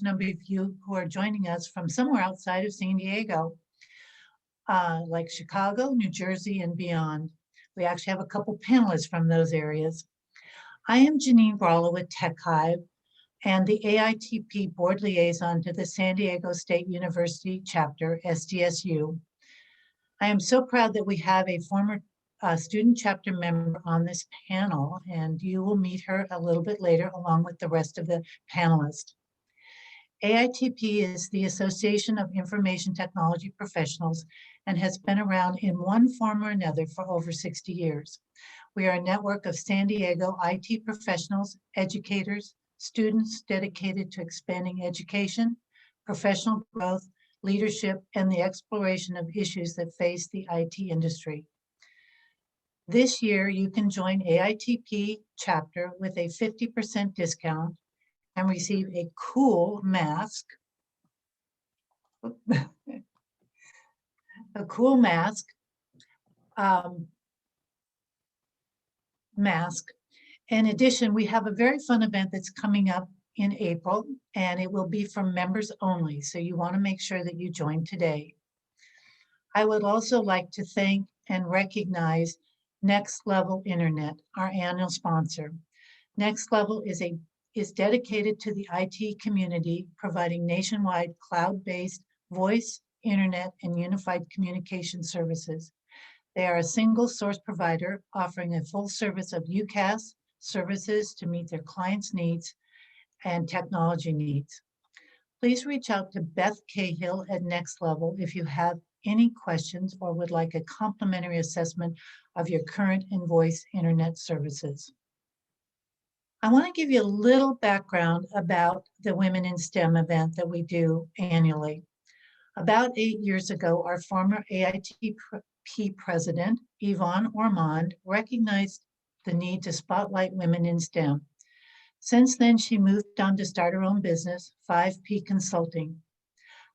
number of you who are joining us from somewhere outside of San Diego, like Chicago, New Jersey, and beyond. We actually have a couple panelists from those areas. I am Janine Brawler with Tech Hive and the AITP Board Liaison to the San Diego State University Chapter, SDSU. I am so proud that we have a former student chapter member on this panel, and you will meet her a little bit later along with the rest of the panelists. AITP is the Association of Information Technology Professionals and has been around in one form or another for over 60 years. We are a network of San Diego IT professionals, educators, students dedicated to expanding education, professional growth, leadership, and the exploration of issues that face the IT industry. This year, you can join AITP chapter with a 50% discount and receive a cool mask. A cool mask. In addition, we have a very fun event that's coming up in April, and it will be for members only. So you want to make sure that you join today. I would also like to thank and recognize Next Level Internet, our annual sponsor. Next Level is dedicated to the IT community, providing nationwide cloud-based voice, internet, and unified communication services. They are a single source provider offering a full service of UCaaS services to meet their clients' needs and technology needs. Please reach out to Beth Cahill at Next Level if you have any questions or would like a complimentary assessment of your current and voice internet services. I want to give you a little background about the Women in STEM event that we do annually. About 8 years ago, our former AITP president, Yvonne Ormond, recognized the need to spotlight women in STEM. Since then, she moved on to start her own business, 5P Consulting.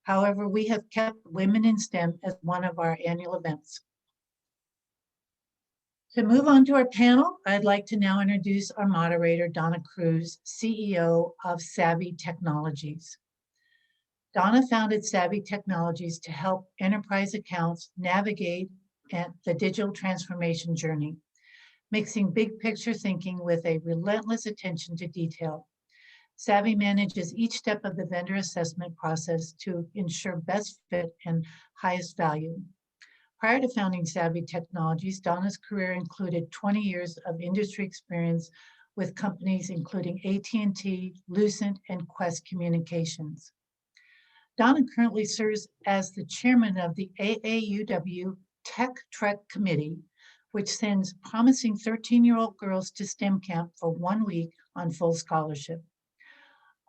However, we have kept Women in STEM as one of our annual events. To move on to our panel, I'd like to now introduce our moderator, Donna Cruz, CEO of Savvy Technologies. Donna founded Savvy Technologies to help enterprise accounts navigate the digital transformation journey, mixing big picture thinking with a relentless attention to detail. Savvy manages each step of the vendor assessment process to ensure best fit and highest value. Prior to founding Savvy Technologies, Donna's career included 20 years of industry experience with companies including AT&T, Lucent, and Quest Communications. Donna currently serves as the chairman of the AAUW Tech Trek Committee, which sends promising 13-year-old girls to STEM camp for 1 week on full scholarship.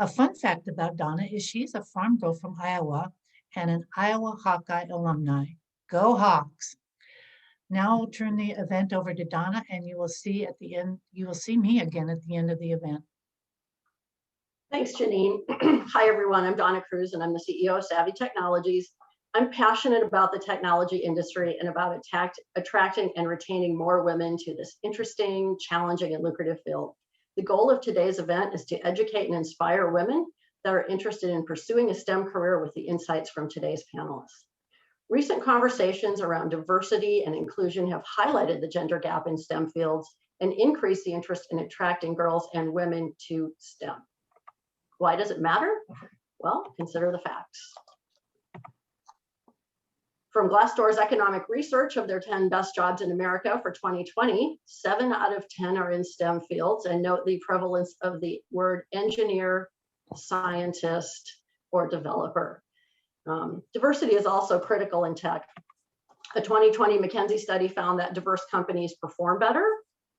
A fun fact about Donna is she's a farm girl from Iowa and an Iowa Hawkeye alumni. Go Hawks. Now I'll turn the event over to Donna, and you will see at the end, you will see me again at the end of the event. Thanks, Janine. Hi, everyone. I'm Donna Cruz, and I'm the CEO of Savvy Technologies. I'm passionate about the technology industry and about attracting and retaining more women to this interesting, challenging, and lucrative field. The goal of today's event is to educate and inspire women that are interested in pursuing a STEM career with the insights from today's panelists. Recent conversations around diversity and inclusion have highlighted the gender gap in STEM fields and increased the interest in attracting girls and women to STEM. Why does it matter? Well, consider the facts. From Glassdoor's economic research of their 10 best jobs in America for 2020, 7 out of 10 are in STEM fields, and note the prevalence of the word engineer, scientist, or developer. Diversity is also critical in tech. A 2020 McKinsey study found that diverse companies perform better,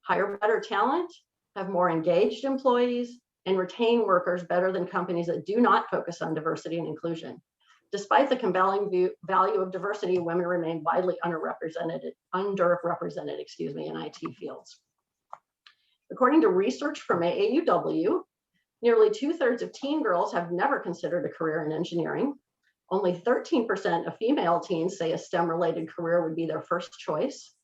hire better talent, have more engaged employees, and retain workers better than companies that do not focus on diversity and inclusion. Despite the compelling value of diversity, women remain widely underrepresented in IT fields. According to research from AAUW, nearly 2/3 of teen girls have never considered a career in engineering. Only 13% of female teens say a STEM-related career would be their first choice.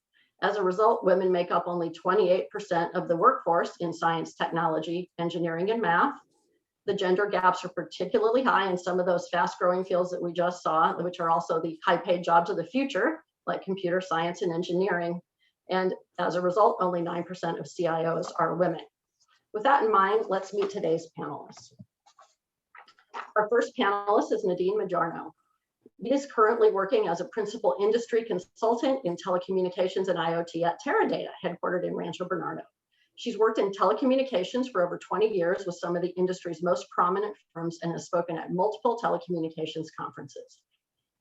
As a result, women make up only 28% of the workforce in science, technology, engineering, and math. The gender gaps are particularly high in some of those fast-growing fields that we just saw, which are also the high-paid jobs of the future, like computer science and engineering. And as a result, only 9% of CIOs are women. With that in mind, let's meet today's panelists. Our first panelist is Nadine Majarno. He is currently working as a principal industry consultant in telecommunications and IoT at Teradata, headquartered in Rancho Bernardo. She's worked in telecommunications for over 20 years with some of the industry's most prominent firms and has spoken at multiple telecommunications conferences.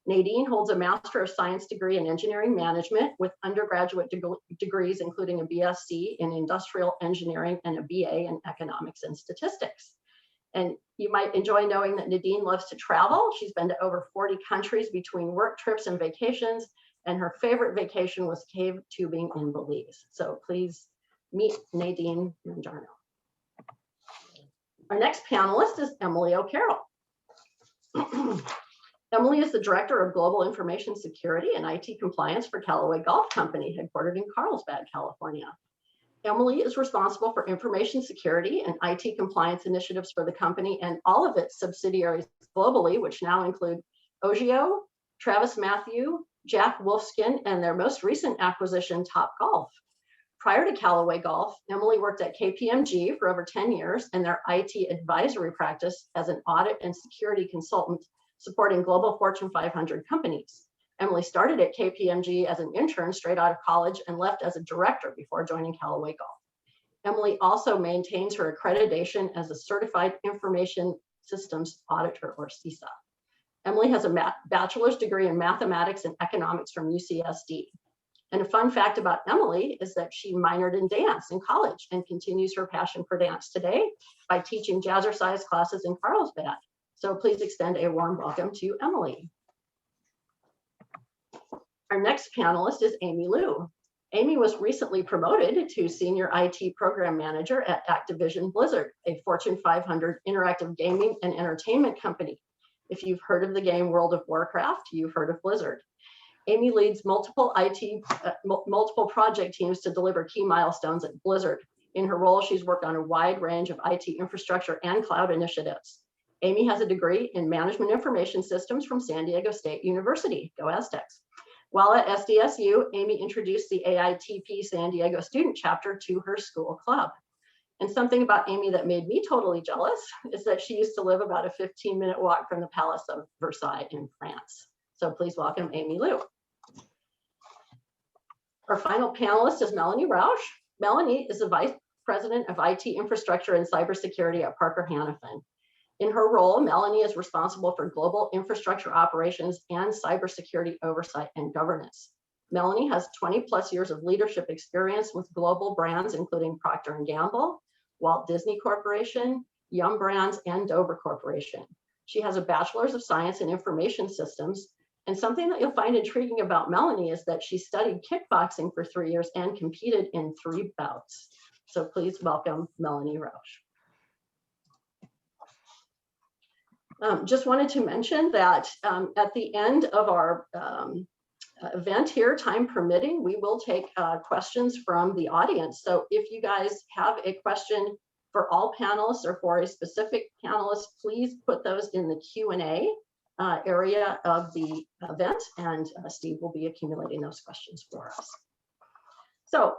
Nadine holds a Master of Science degree in Engineering Management with undergraduate degrees, including a BSc in Industrial Engineering and a BA in Economics and Statistics. And you might enjoy knowing that Nadine loves to travel. She's been to over 40 countries between work trips and vacations, and her favorite vacation was cave tubing in Belize. So please meet Nadine Majarno. Our next panelist is Emily O'Carroll. Emily is the Director of Global Information Security and IT Compliance for Callaway Golf Company, headquartered in Carlsbad, California. Emily is responsible for information security and IT compliance initiatives for the company and all of its subsidiaries globally, which now include Ogio, Travis Matthew, Jack Wolfskin, and their most recent acquisition, Topgolf. Prior to Callaway Golf, Emily worked at KPMG for over 10 years in their IT advisory practice as an audit and security consultant supporting global Fortune 500 companies. Emily started at KPMG as an intern straight out of college and left as a director before joining Callaway Golf. Emily also maintains her accreditation as a Certified Information Systems Auditor, or CISA. Emily has a bachelor's degree in mathematics and economics from UCSD. And a fun fact about Emily is that she minored in dance in college and continues her passion for dance today by teaching jazzercise classes in Carlsbad. So please extend a warm welcome to Emily. Our next panelist is Amy Liu. Amy was recently promoted to Senior IT Program Manager at Activision Blizzard, a Fortune 500 interactive gaming and entertainment company. If you've heard of the game World of Warcraft, you've heard of Blizzard. Amy leads multiple project teams to deliver key milestones at Blizzard. In her role, she's worked on a wide range of IT infrastructure and cloud initiatives. Amy has a degree in Management Information Systems from San Diego State University. Go Aztecs. While at SDSU, Amy introduced the AITP San Diego student chapter to her school club. And something about Amy that made me totally jealous is that she used to live about a 15-minute walk from the Palace of Versailles in France. So please welcome Amy Liu. Our final panelist is Melanie Rausch. Melanie is the Vice President of IT Infrastructure and Cybersecurity at Parker Hannifin. In her role, Melanie is responsible for global infrastructure operations and cybersecurity oversight and governance. Melanie has 20+ years of leadership experience with global brands, including Procter & Gamble, Walt Disney Corporation, Yum Brands, and Dover Corporation. She has a Bachelor's of Science in Information Systems. And something that you'll find intriguing about Melanie is that she studied kickboxing for 3 years and competed in 3 bouts. So please welcome Melanie Rausch. Just wanted to mention that at the end of our event here, time permitting, we will take questions from the audience. So if you guys have a question for all panelists or for a specific panelist, please put those in the Q&A area of the event, and Steve will be accumulating those questions for us. So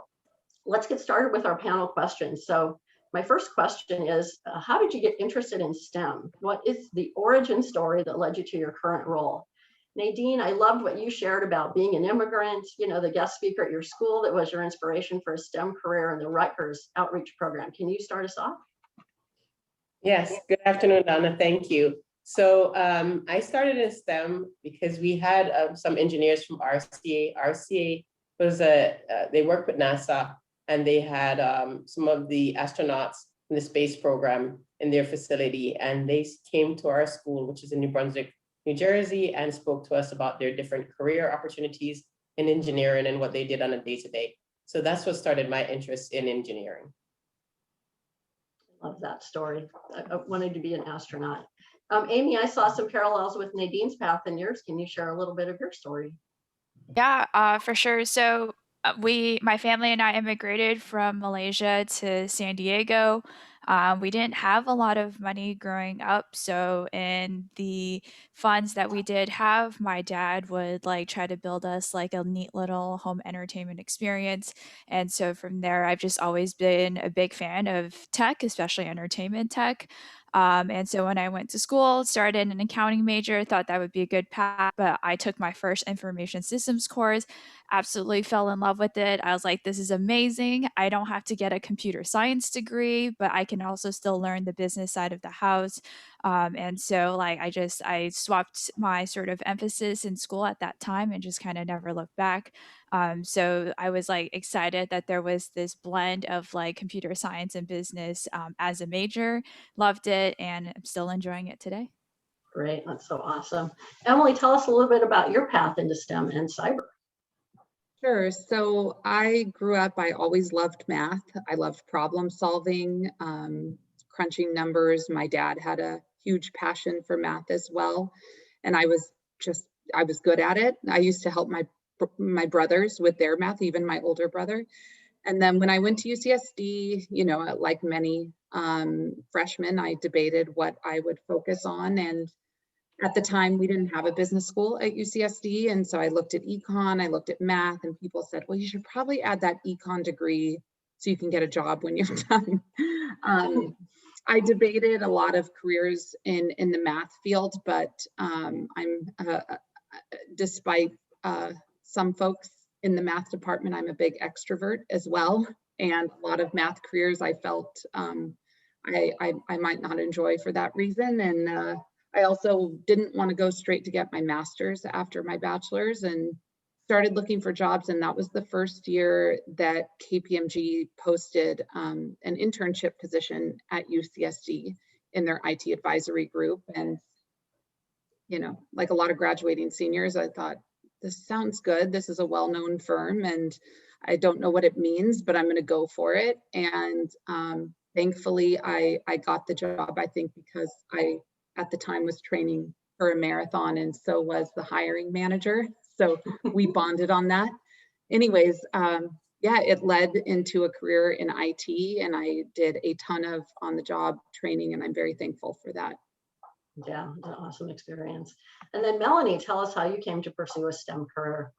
let's get started with our panel questions. So my first question is, how did you get interested in STEM? What is the origin story that led you to your current role? Nadine, I loved what you shared about being an immigrant, you know, the guest speaker at your school that was your inspiration for a STEM career in the Rutgers outreach program. Can you start us off? Yes, good afternoon, Donna, thank you. So I started in STEM because we had some engineers from RCA. RCA was they worked with NASA, and they had some of the astronauts in the space program in their facility, and they came to our school, which is in New Brunswick, New Jersey, and spoke to us about their different career opportunities in engineering and what they did on a day-to-day. So that's what started my interest in engineering. Love that story. I wanted to be an astronaut. Amy, I saw some parallels with Nadine's path and yours. Can you share a little bit of your story? Yeah, for sure. So my family and I immigrated from Malaysia to San Diego We didn't have a lot of money growing up, so in the funds that we did have, my dad would like try to build us like a neat little home entertainment experience. And so from there, I've just always been a big fan of tech, especially entertainment tech. And so when I went to school, started an accounting major, thought that would be a good path, but I took my first information systems course, absolutely fell in love with it. I was like, this is amazing. I don't have to get a computer science degree, but I can also still learn the business side of the house. And so like I swapped my sort of emphasis in school at that time and just kind of never looked back. So I was like excited that there was this blend of like computer science and business as a major, loved it, and I'm still enjoying it today. Great, that's so awesome. Emily, tell us a little bit about your path into STEM and cyber. Sure. So I grew up, I always loved math. I loved problem solving, crunching numbers. My dad had a huge passion for math as well. And I was good at it. I used to help my brothers with their math, even my older brother. And then when I went to UCSD, you know, like many freshmen, I debated what I would focus on. And at the time, we didn't have a business school at UCSD. And so I looked at econ, I looked at math, and people said, well, you should probably add that econ degree so you can get a job when you're done. I debated a lot of careers in the math field, but despite some folks in the math department, I'm a big extrovert as well. And a lot of math careers I felt I might not enjoy for that reason. And I also didn't want to go straight to get my master's after my bachelor's and started looking for jobs. And that was the first year that KPMG posted an internship position at UCSD in their IT advisory group. And, you know, like a lot of graduating seniors, I thought, this sounds good. This is a well-known firm and I don't know what it means, but I'm going to go for it. And thankfully, I got the job, I think, because I, at the time, was training for a marathon, and so was the hiring manager. So we bonded on that. Anyways, yeah, it led into a career in IT, and I did a ton of on-the-job training, and I'm very thankful for that. Yeah, an awesome experience. And then Melanie, tell us how you came to pursue a STEM career.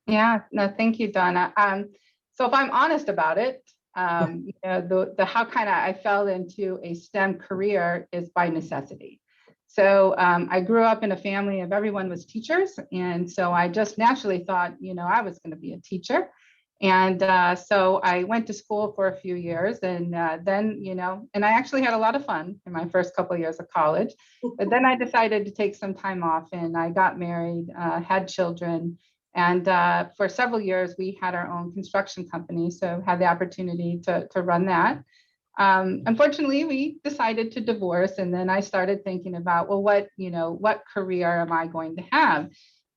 Yeah, no, thank you, Donna. So if I'm honest about it, you know, the how kind of I fell into a STEM career is by necessity. So I grew up in a family of everyone was teachers. And so I just naturally thought, you know, I was going to be a teacher. And so I went to school for a few years and then, you know, and I actually had a lot of fun in my first couple of years of college. But then I decided to take some time off and I got married, had children. And for several years, we had our own construction company. So had the opportunity to run that. Unfortunately, we decided to divorce. And then I started thinking about, well, what career am I going to have?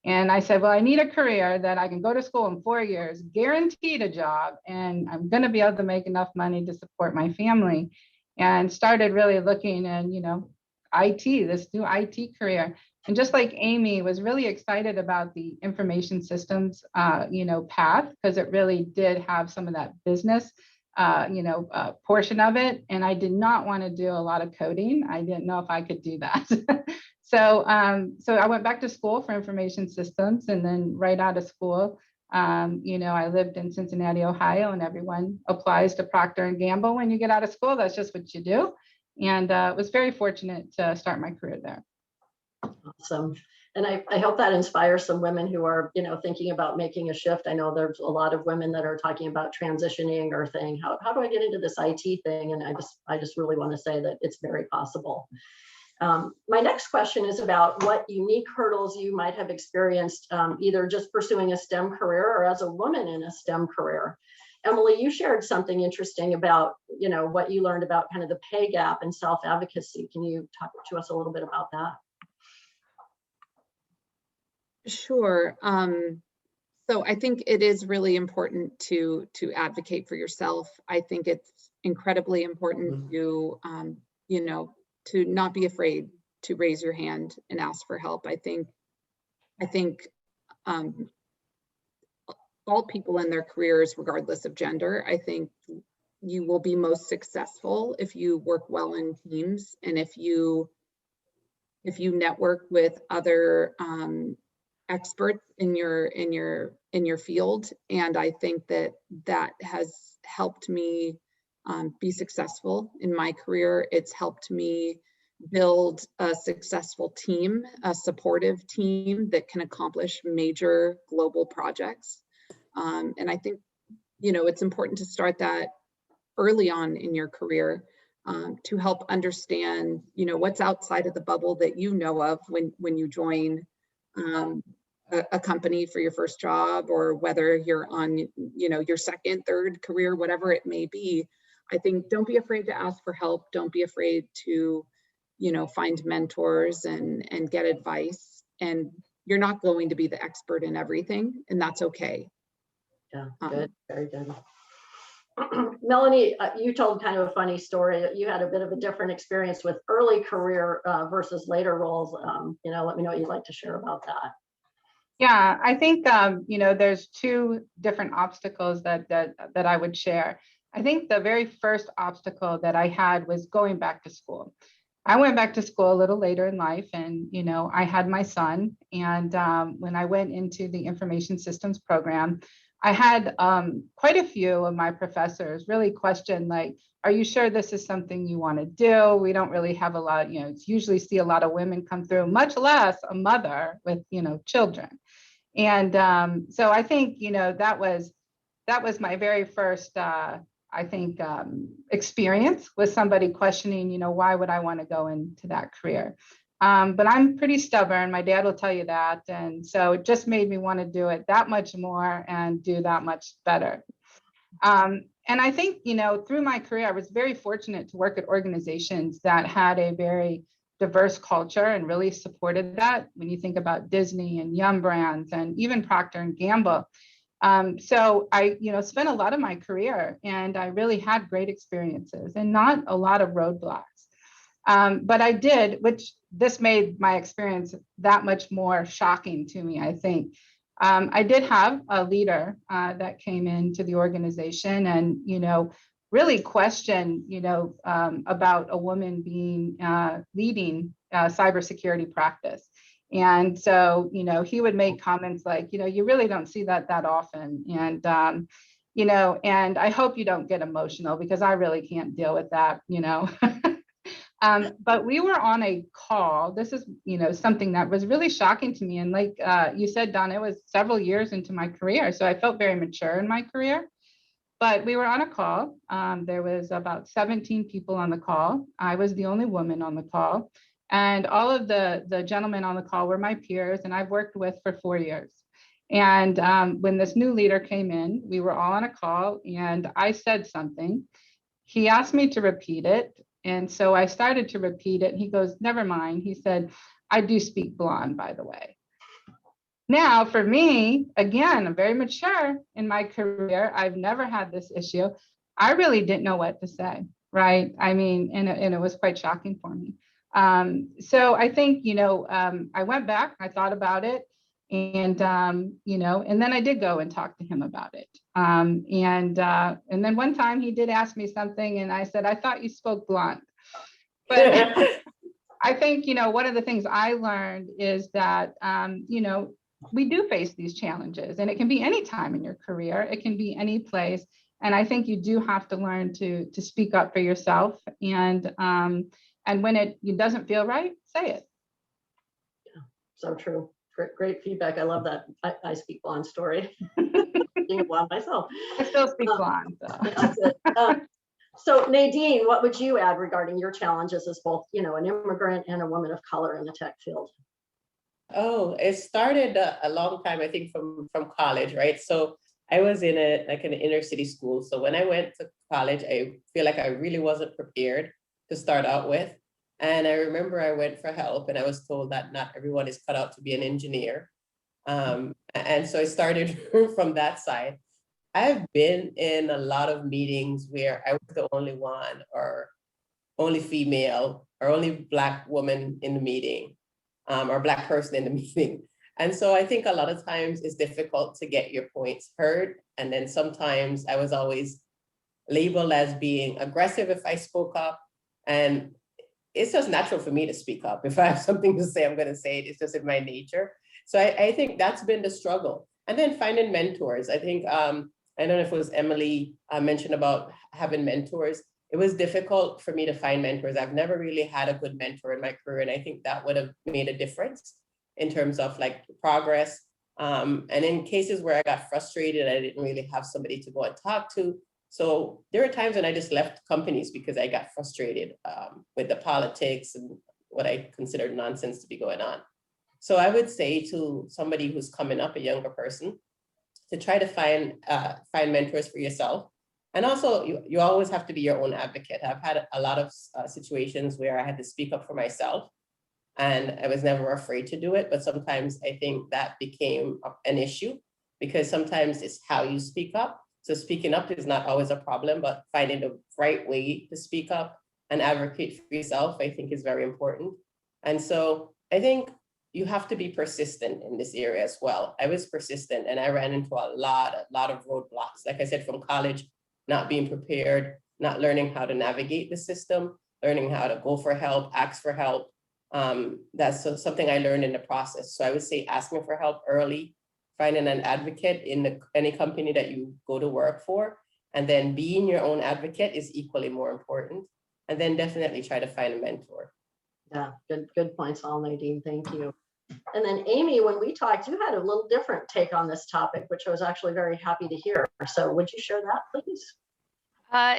And I said, well, I need a career that I can go to school in 4 years, guaranteed a job, and I'm going to be able to make enough money to support my family. And started really looking at, you know, IT, this new IT career. And just like Amy, was really excited about the information systems, you know, path, because it really did have some of that business, portion of it. And I did not want to do a lot of coding. I didn't know if I could do that. So I went back to school for information systems, and then right out of school, you know, I lived in Cincinnati, Ohio, and everyone applies to Procter & Gamble when you get out of school. That's just what you do. And was very fortunate to start my career there. Awesome. And I hope that inspires some women who are, you know, thinking about making a shift. I know there's a lot of women that are talking about transitioning or saying, how do I get into this IT thing? And I just really want to say that it's very possible. My next question is about what unique hurdles you might have experienced, either just pursuing a STEM career or as a woman in a STEM career. Emily, you shared something interesting about, you know, what you learned about kind of the pay gap and self-advocacy. Can you talk to us a little bit about that? Sure. So I think it is really important to advocate for yourself. I think it's incredibly important to, you know, to not be afraid to raise your hand and ask for help. I think all people in their careers, regardless of gender, I think you will be most successful if you work well in teams, and if you network with other experts in your field. And I think that has helped me be successful in my career. It's helped me build a successful team, a supportive team that can accomplish major global projects. And I think, it's important to start that early on in your career, to help understand, what's outside of the bubble that you know of when you join a company for your first job, or whether you're on, your second, third career, whatever it may be. I think don't be afraid to ask for help. Don't be afraid to, find mentors and get advice. And you're not going to be the expert in everything, and that's okay. Yeah, good, very good. Melanie, you told kind of a funny story. You had a bit of a different experience with early career versus later roles. Let me know what you'd like to share about that. Yeah, I think, there's two different obstacles that I would share. I think the very first obstacle that I had was going back to school. I went back to school a little later in life, and, I had my son. And when I went into the information systems program, I had quite a few of my professors really question, like, are you sure this is something you want to do? We don't really have a lot, usually see a lot of women come through, much less a mother with, children. And so I think, that was my very first, experience with somebody questioning, why would I want to go into that career? But I'm pretty stubborn. My dad will tell you that. And so it just made me want to do it that much more and do that much better. And I think, through my career, I was very fortunate to work at organizations that had a very diverse culture and really supported that. When you think about Disney and Yum Brands and even Procter and Gamble. So I, spent a lot of my career, and I really had great experiences and not a lot of roadblocks. But I did, which this made my experience that much more shocking to me, I think. I did have a leader that came into the organization and, really questioned, about a woman being leading cybersecurity practice. And so, he would make comments like, you really don't see that often. And, and I hope you don't get emotional, because I really can't deal with that, But we were on a call. This is, something that was really shocking to me. And like you said, Donna, it was several years into my career. So I felt very mature in my career. But we were on a call. There was about 17 people on the call. I was the only woman on the call. And all of the gentlemen on the call were my peers, and I've worked with for 4 years. And when this new leader came in, we were all on a call, and I said something. He asked me to repeat it. And so I started to repeat it. He goes, never mind. He said, I do speak blonde, by the way. Now, for me, again, I'm very mature in my career. I've never had this issue. I really didn't know what to say, right? I mean, and it was quite shocking for me. So I think, I went back, I thought about it, and, and then I did go and talk to him about it. And then one time he did ask me something, and I said, I thought you spoke blonde. But I think, one of the things I learned is that, we do face these challenges, and it can be any time in your career. It can be any place. And I think you do have to learn to speak up for yourself. And when it doesn't feel right, say it. Yeah, so true. Great feedback. I love that. I speak blonde story. Being a blonde myself. I still speak blonde. So. That's it. So Nadine, what would you add regarding your challenges as both, an immigrant and a woman of color in the tech field? Oh, it started a long time, I think, from college, right? So I was in an inner city school. So when I went to college, I feel like I really wasn't prepared to start out with. And I remember I went for help, and I was told that not everyone is cut out to be an engineer. And so I started from that side. I've been in a lot of meetings where I was the only one, or only female, or only Black woman in the meeting, or Black person in the meeting. And so I think a lot of times it's difficult to get your points heard. And then sometimes I was always labeled as being aggressive if I spoke up. And it's just natural for me to speak up. If I have something to say, I'm going to say it. It's just in my nature. So I think that's been the struggle. And then finding mentors. I think, I don't know if it was Emily mentioned about having mentors. It was difficult for me to find mentors. I've never really had a good mentor in my career. And I think that would have made a difference in terms of like progress. And in cases where I got frustrated, I didn't really have somebody to go and talk to. So there were times when I just left companies because I got frustrated with the politics and what I considered nonsense to be going on. So I would say to somebody who's coming up, a younger person, to try to find mentors for yourself. And also, you always have to be your own advocate. I've had a lot of situations where I had to speak up for myself, and I was never afraid to do it. But sometimes I think that became an issue because sometimes it's how you speak up. So speaking up is not always a problem, but finding the right way to speak up and advocate for yourself, I think, is very important. And so I think you have to be persistent in this area as well. I was persistent and I ran into a lot of roadblocks. Like I said, from college, not being prepared, not learning how to navigate the system, learning how to go for help, ask for help. That's something I learned in the process. So I would say asking for help early, finding an advocate in any company that you go to work for, and then being your own advocate is equally more important. And then definitely try to find a mentor. Yeah, good points, all, Nadine. Thank you. And then Amy, when we talked, you had a little different take on this topic, which I was actually very happy to hear. So would you share that, please?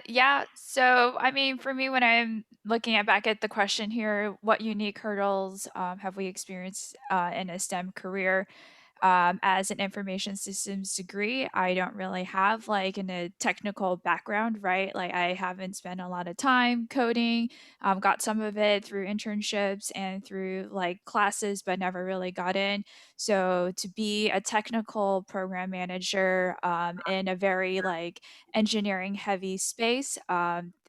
Yeah. So, I mean, for me, when I'm looking back at the question here, what unique hurdles have we experienced in a STEM career? As an information systems degree, I don't really have like a technical background, right? Like I haven't spent a lot of time coding, got some of it through internships and through like classes, but never really got in. So to be a technical program manager in a very like engineering heavy space,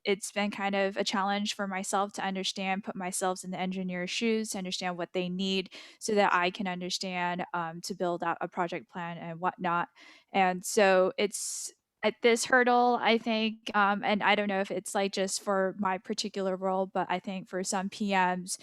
it's been kind of a challenge for myself to understand, put myself in the engineer's shoes, to understand what they need so that I can understand to build out a project plan and whatnot. And so it's at this hurdle, I think, and I don't know if it's like just for my particular role, but I think for some PMs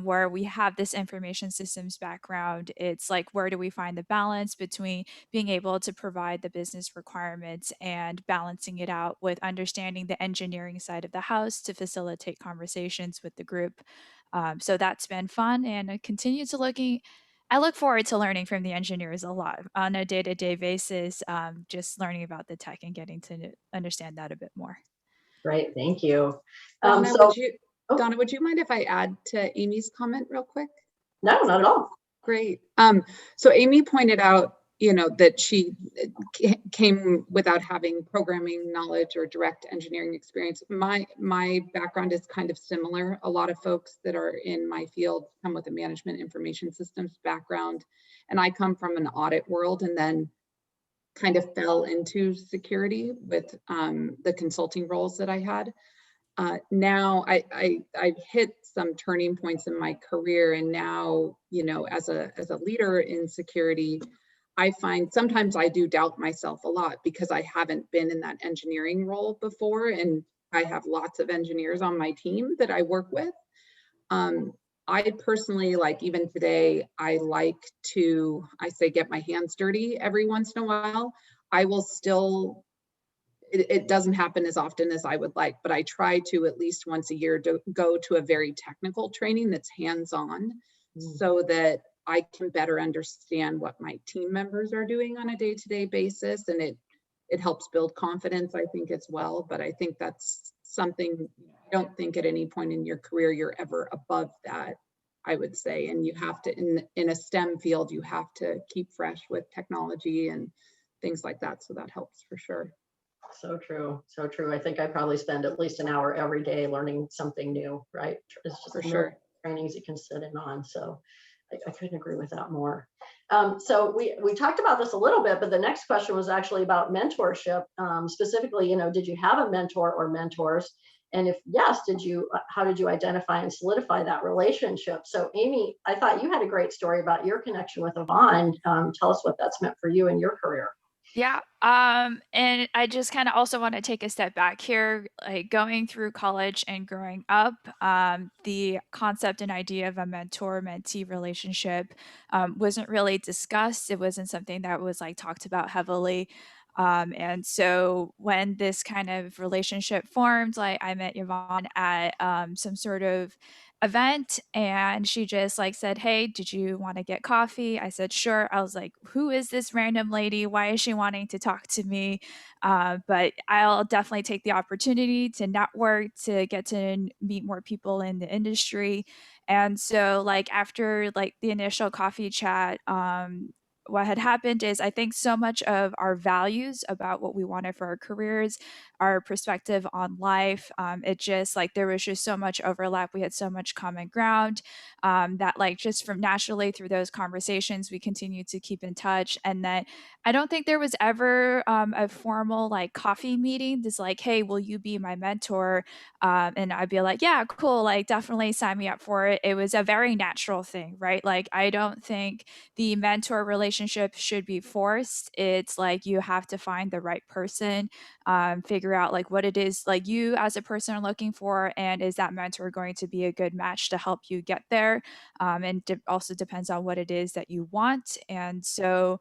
where we have this information systems background, it's like, where do we find the balance between being able to provide the business requirements and balancing it out with understanding the engineering side of the house to facilitate conversations with the group. So that's been fun, and I look forward to learning from the engineers a lot on a day-to-day basis, just learning about the tech and getting to understand that a bit more. Great, thank you. Donna, would you mind if I add to Amy's comment real quick? No, not at all. Great. So Amy pointed out, that she came without having programming knowledge or direct engineering experience. My background is kind of similar. A lot of folks that are in my field come with a management information systems background, and I come from an audit world and then kind of fell into security with the consulting roles that I had. Now I've hit some turning points in my career, and now, as a leader in security, I find sometimes I do doubt myself a lot because I haven't been in that engineering role before, and I have lots of engineers on my team that I work with. I personally, like even today, I like to, get my hands dirty every once in a while. I will still, it doesn't happen as often as I would like, but I try to at least once a year to go to a very technical training that's hands-on so that I can better understand what my team members are doing on a day-to-day basis. And it helps build confidence, I think, as well. But I think that's something, I don't think at any point in your career you're ever above that, I would say. And you have to, in a STEM field, you have to keep fresh with technology and things like that. So that helps for sure. So true, so true. I think I probably spend at least an hour every day learning something new, right? It's just for sure. Trainings you can sit in on. So I couldn't agree with that more. So we talked about this a little bit, but the next question was actually about mentorship. Specifically, did you have a mentor or mentors? And if yes, how did you identify and solidify that relationship? So Amy, I thought you had a great story about your connection with Yvonne. Tell us what that's meant for you in your career. Yeah. And I just kind of also want to take a step back here, like going through college and growing up, the concept and idea of a mentor-mentee relationship wasn't really discussed. It wasn't something that was like talked about heavily. And so when this kind of relationship formed, like I met Yvonne at some sort of event and she just like said, "Hey, did you want to get coffee?" I said, "Sure." I was like, "Who is this random lady? Why is she wanting to talk to me?" But I'll definitely take the opportunity to network, to get to meet more people in the industry. And so like after like the initial coffee chat, what had happened is I think so much of our values about what we wanted for our careers, our perspective on life, it just like there was just so much overlap. We had so much common ground that like just from naturally through those conversations, we continued to keep in touch. And that I don't think there was ever a formal like coffee meeting. This like, "Hey, will you be my mentor?" And I'd be like, "Yeah, cool. Like definitely sign me up for it." It was a very natural thing, right? Like I don't think the mentor relationship should be forced. It's like you have to find the right person, figure out like what it is like you as a person are looking for, and is that mentor going to be a good match to help you get there. And also depends on what it is that you want. And so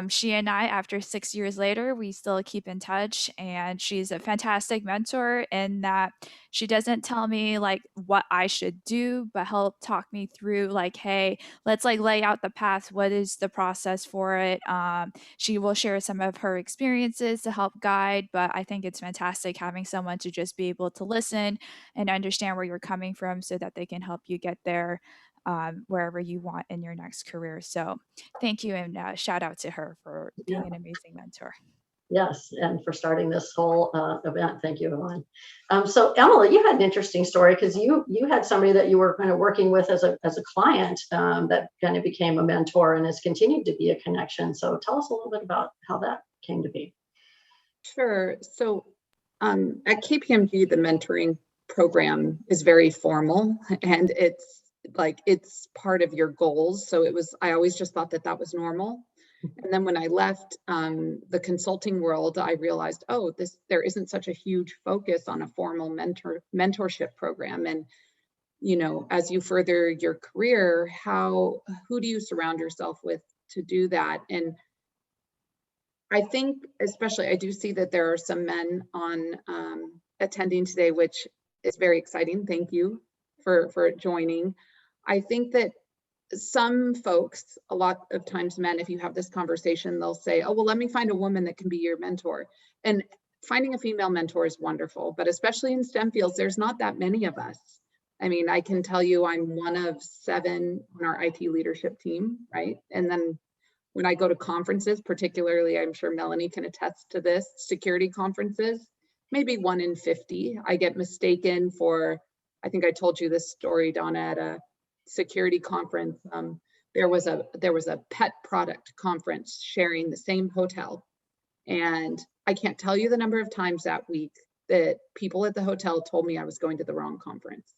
she and I, after 6 years later, we still keep in touch, and she's a fantastic mentor in that she doesn't tell me like what I should do, but help talk me through like, "Hey, let's like lay out the path. What is the process for it?" She will share some of her experiences to help guide, but I think it's fantastic having someone to just be able to listen and understand where you're coming from so that they can help you get there wherever you want in your next career. So thank you, and shout out to her for Yeah. being an amazing mentor. Yes, and for starting this whole event. Thank you, Yvonne. So Emily, you had an interesting story because you had somebody that you were kind of working with as a client that kind of became a mentor and has continued to be a connection. So tell us a little bit about how that came to be. Sure. So at KPMG, the mentoring program is very formal, and it's part of your goals. So I always just thought that was normal. And then when I left the consulting world, I realized, oh, there isn't such a huge focus on a formal mentorship program. And, as you further your career, who do you surround yourself with to do that? And I think, especially, I do see that there are some men on attending today, which is very exciting. Thank you for joining. I think that some folks, a lot of times men, if you have this conversation, they'll say, "Oh, well, let me find a woman that can be your mentor." And finding a female mentor is wonderful, but especially in STEM fields, there's not that many of us. I mean, I can tell you I'm one of 7 on our IT leadership team, right? And then when I go to conferences, particularly, I'm sure Melanie can attest to this, security conferences, maybe 1 in 50. I get mistaken for, I think I told you this story, Donna, at a security conference. There was a pet product conference sharing the same hotel. And I can't tell you the number of times that week that people at the hotel told me I was going to the wrong conference.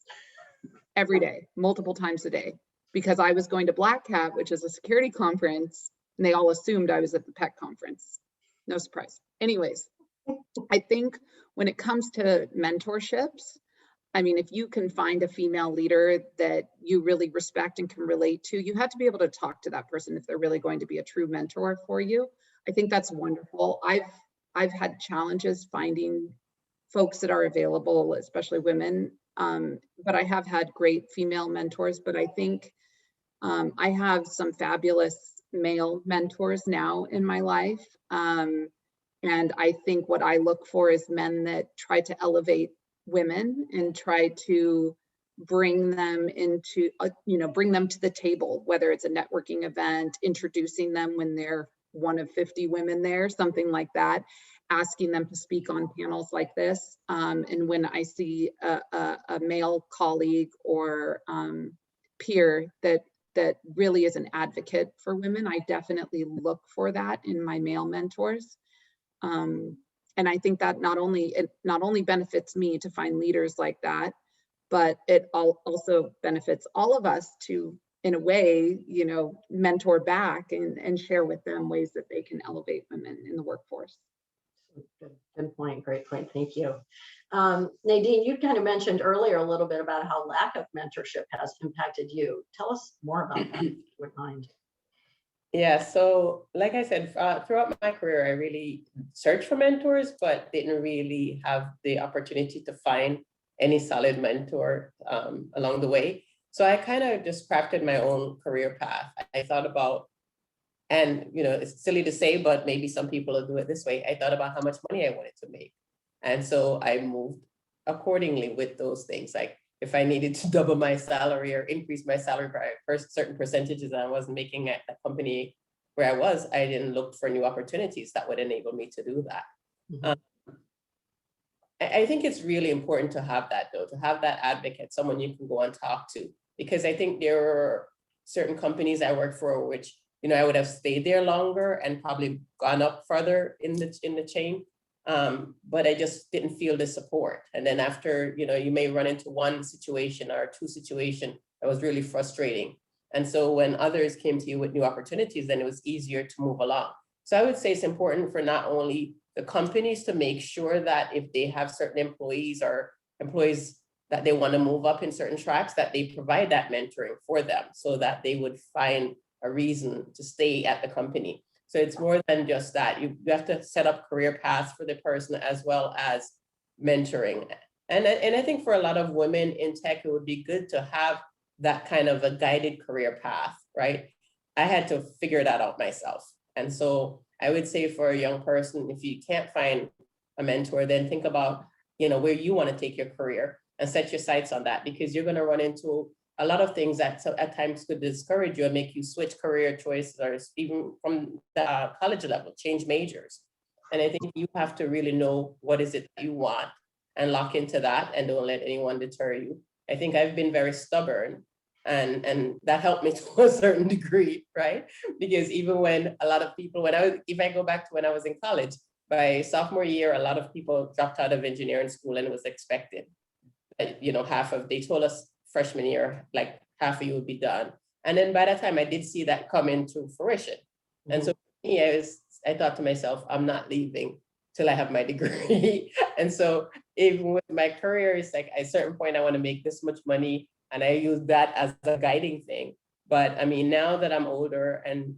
Every day, multiple times a day, because I was going to Black Hat, which is a security conference, and they all assumed I was at the pet conference. No surprise. Anyways, I think when it comes to mentorships, I mean, if you can find a female leader that you really respect and can relate to, you have to be able to talk to that person if they're really going to be a true mentor for you. I think that's wonderful. I've had challenges finding folks that are available, especially women, but I have had great female mentors. But I think I have some fabulous male mentors now in my life. And I think what I look for is men that try to elevate women and try to bring them into, bring them to the table, whether it's a networking event, introducing them when they're one of 50 women there, something like that, asking them to speak on panels like this. And when I see a male colleague or peer that really is an advocate for women, I definitely look for that in my male mentors. And I think that not only benefits me to find leaders like that, but it also benefits all of us to in a way, mentor back and share with them ways that they can elevate women in the workforce. Good point. Great point. Thank you. Nadine, you kind of mentioned earlier a little bit about how lack of mentorship has impacted you. Tell us more about that, if you would mind. Yeah, so like I said, throughout my career, I really searched for mentors, but didn't really have the opportunity to find any solid mentor along the way. So I kind of just crafted my own career path. I thought about, and it's silly to say, but maybe some people will do it this way. I thought about how much money I wanted to make. And so I moved accordingly with those things. Like if I needed to double my salary or increase my salary by certain percentages that I wasn't making at the company where I was, I didn't look for new opportunities that would enable me to do that. Mm-hmm. I think it's really important to have that, though, to have that advocate, someone you can go and talk to, because I think there are certain companies I worked for which, I would have stayed there longer and probably gone up further in the chain. But I just didn't feel the support. And then after, you may run into one situation or two situations that was really frustrating. And so when others came to you with new opportunities, then it was easier to move along. So I would say it's important for not only the companies to make sure that if they have certain employees that they want to move up in certain tracks, that they provide that mentoring for them so that they would find a reason to stay at the company. So it's more than just that. You have to set up career paths for the person as well as mentoring. And I think for a lot of women in tech, it would be good to have that kind of a guided career path, right? I had to figure that out myself. And so I would say for a young person, if you can't find a mentor, then think about, where you want to take your career and set your sights on that, because you're going to run into a lot of things that at times could discourage you and make you switch career choices, or even from the college level, change majors. And I think you have to really know what is it that you want and lock into that, and don't let anyone deter you. I think I've been very stubborn, and that helped me to a certain degree, right? Because even when a lot of people, if I go back to when I was in college, by sophomore year, a lot of people dropped out of engineering school, and it was expected. They told us freshman year, like half of you would be done. And then by that time, I did see that come into fruition. Mm-hmm. And so for me, I thought to myself, I'm not leaving till I have my degree. And so even with my career, it's like at a certain point, I want to make this much money. And I use that as a guiding thing. But I mean, now that I'm older, and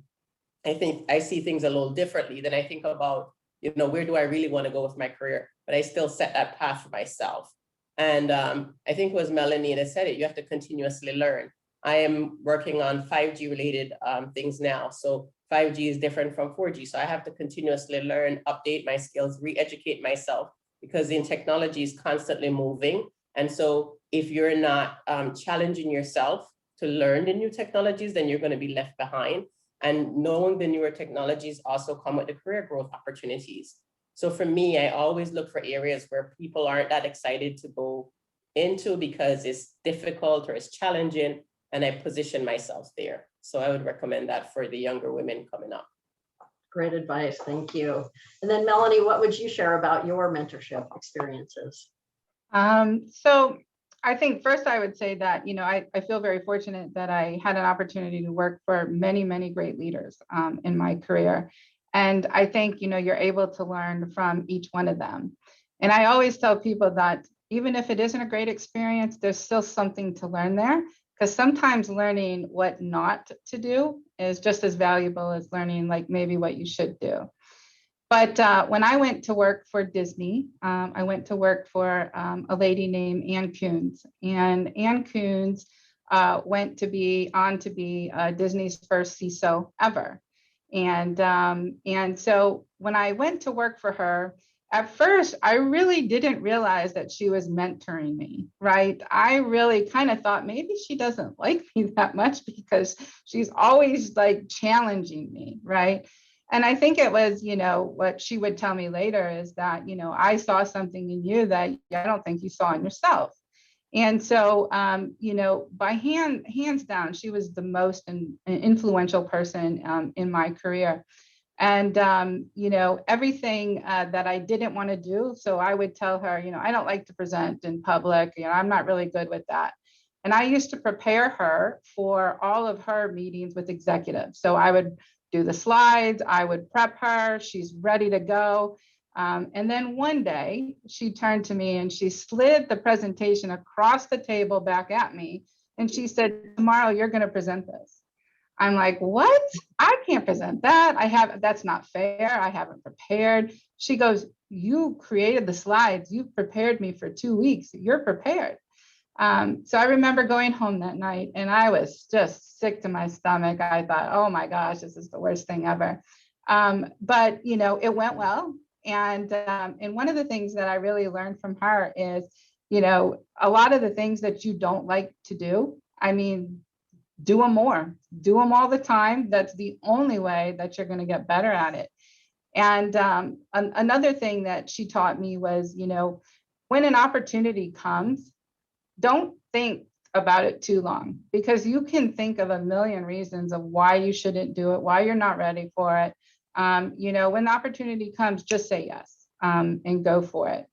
I think I see things a little differently, then I think about, where do I really want to go with my career? But I still set that path for myself. And I think it was Melanie that said it, you have to continuously learn. I am working on 5G related things now. So 5G is different from 4G. So I have to continuously learn, update my skills, re-educate myself, because the technology is constantly moving. And so if you're not challenging yourself to learn the new technologies, then you're going to be left behind. And knowing the newer technologies also come with the career growth opportunities. So for me, I always look for areas where people aren't that excited to go into because it's difficult or it's challenging, and I position myself there. So I would recommend that for the younger women coming up. Great advice, thank you. And then Melanie, what would you share about your mentorship experiences? So I think first I would say that, I feel very fortunate that I had an opportunity to work for many, many great leaders in my career. And I think, you're able to learn from each one of them. And I always tell people that even if it isn't a great experience, there's still something to learn there, because sometimes learning what not to do is just as valuable as learning like maybe what you should do. But when I went to work for Disney, I went to work for a lady named Ann Coons. And Ann Coons went to be Disney's first CISO ever. And so when I went to work for her, at first, I really didn't realize that she was mentoring me, right? I really kind of thought maybe she doesn't like me that much because she's always like challenging me, right? And I think it was, what she would tell me later is that, I saw something in you that I don't think you saw in yourself. And so, by hands down, she was the most influential person in my career. And, everything that I didn't want to do. So I would tell her, I don't like to present in public. I'm not really good with that. And I used to prepare her for all of her meetings with executives. So I would do the slides, I would prep her, she's ready to go. And then one day she turned to me and she slid the presentation across the table back at me. And she said, tomorrow you're going to present this. I'm like, what? I can't present that. That's not fair. I haven't prepared. She goes, you created the slides. You prepared me for 2 weeks. You're prepared. So I remember going home that night and I was just sick to my stomach. I thought, oh my gosh, this is the worst thing ever. But it went well. And one of the things that I really learned from her is, a lot of the things that you don't like to do, I mean, do them more, do them all the time. That's the only way that you're going to get better at it. And another thing that she taught me was, when an opportunity comes, don't think about it too long, because you can think of a million reasons of why you shouldn't do it, why you're not ready for it. When the opportunity comes, just say yes and go for it.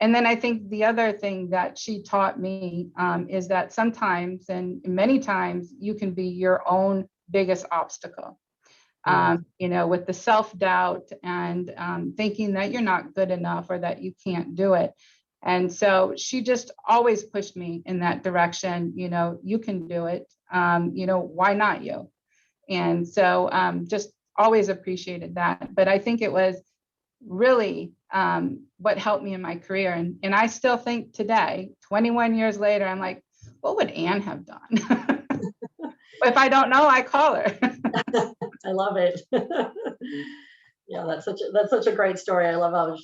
And then I think the other thing that she taught me is that sometimes, and many times, you can be your own biggest obstacle. With the self-doubt and thinking that you're not good enough or that you can't do it. And so she just always pushed me in that direction. You can do it. Why not you? And so just always appreciated that. But I think it was really what helped me in my career. And I still think today, 21 years later, I'm like, what would Ann have done? If I don't know, I call her. I love it. Yeah, that's such a great story. I love how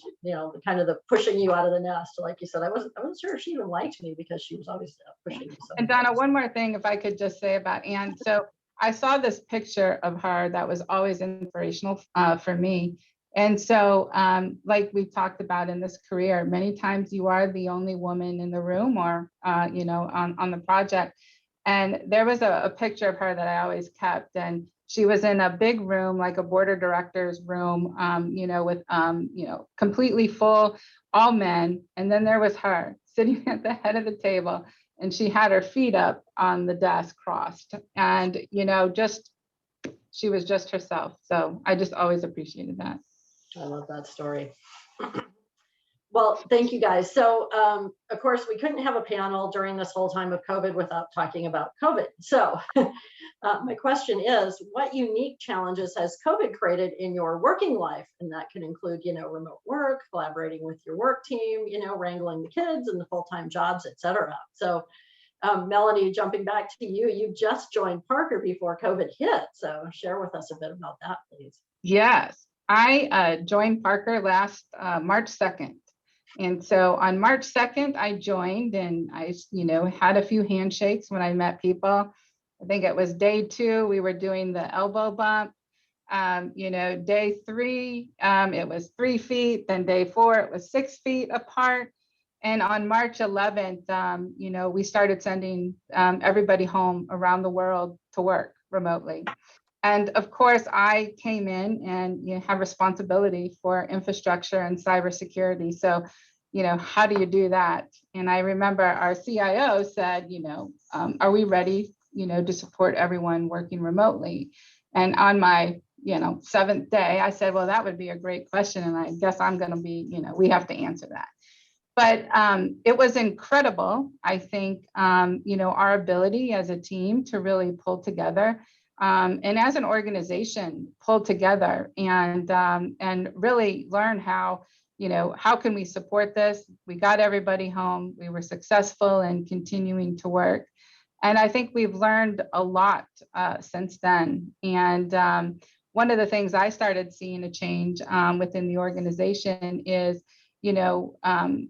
kind of the pushing you out of the nest. Like you said, I wasn't sure if she even liked me because she was always pushing me. And Donna, one more thing, if I could just say about Ann. So I saw this picture of her that was always inspirational for me. And so, like we talked about in this career, many times you are the only woman in the room or on the project. And there was a picture of her that I always kept, and she was in a big room, like a board of directors room, with completely full, all men. And then there was her sitting at the head of the table, and she had her feet up on the desk crossed, and she was just herself. So I just always appreciated that. I love that story. Well, thank you guys. So, of course, we couldn't have a panel during this whole time of COVID without talking about COVID. So my question is, what unique challenges has COVID created in your working life? And that can include, remote work, collaborating with your work team, wrangling the kids and the full-time jobs, et cetera. So Melanie, jumping back to you, you just joined Parker before COVID hit. So share with us a bit about that, please. Yes, I joined Parker last March 2nd. And so on March 2nd, I joined, and I, had a few handshakes when I met people. I think it was day 2, we were doing the elbow bump. Day 3, it was 3 feet. Then day 4, it was 6 feet apart. And on March 11th, we started sending everybody home around the world to work remotely. And of course, I came in and have responsibility for infrastructure and cybersecurity. So, how do you do that? And I remember our CIO said, are we ready, to support everyone working remotely? And on my, 7th day, I said, well, that would be a great question. And I guess I'm going to be, we have to answer that. But it was incredible, I think, our ability as a team to really pull together. And as an organization, pull together and really learn how can we support this? We got everybody home. We were successful in continuing to work. And I think we've learned a lot since then. And one of the things I started seeing a change within the organization is,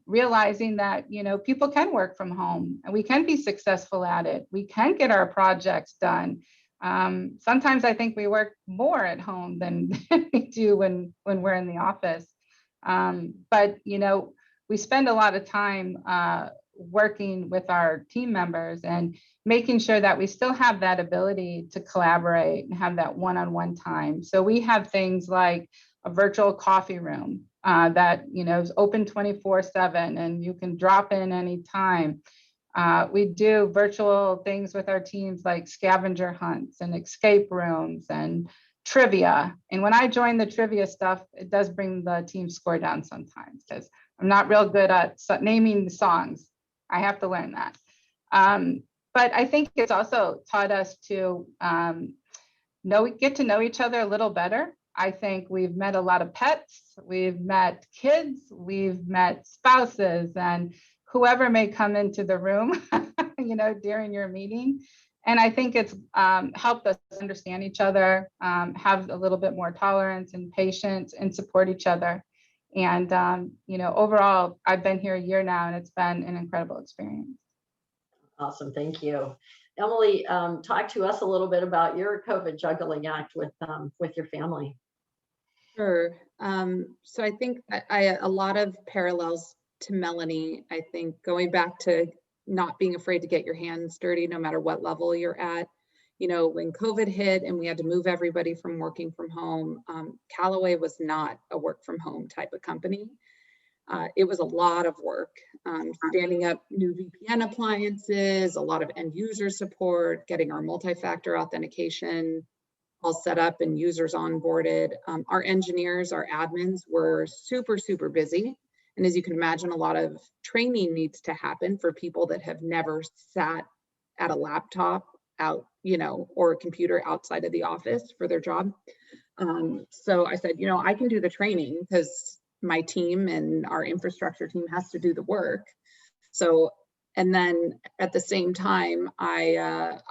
realizing that, people can work from home and we can be successful at it. We can get our projects done. Sometimes I think we work more at home than we do when we're in the office. But, we spend a lot of time working with our team members and making sure that we still have that ability to collaborate and have that one-on-one time. So we have things like a virtual coffee room that, is open 24/7 and you can drop in anytime. We do virtual things with our teams like scavenger hunts and escape rooms and trivia. And when I join the trivia stuff, it does bring the team score down sometimes because I'm not real good at naming the songs. I have to learn that. But I think it's also taught us to get to know each other a little better. I think we've met a lot of pets, we've met kids, we've met spouses, and whoever may come into the room, during your meeting. And I think it's helped us understand each other, have a little bit more tolerance and patience and support each other. And, overall, I've been here a year now and it's been an incredible experience. Awesome, thank you. Emily, talk to us a little bit about your COVID juggling act with your family. Sure. So I think a lot of parallels to Melanie. I think going back to not being afraid to get your hands dirty, no matter what level you're at. When COVID hit and we had to move everybody from working from home, Callaway was not a work from home type of company. It was a lot of work, standing up new VPN appliances, a lot of end user support, getting our multi-factor authentication all set up and users onboarded. Our engineers, our admins were super, super busy. And as you can imagine, a lot of training needs to happen for people that have never sat at a laptop out, or a computer outside of the office for their job. So I said, I can do the training because my team and our infrastructure team has to do the work. So, and then at the same time, at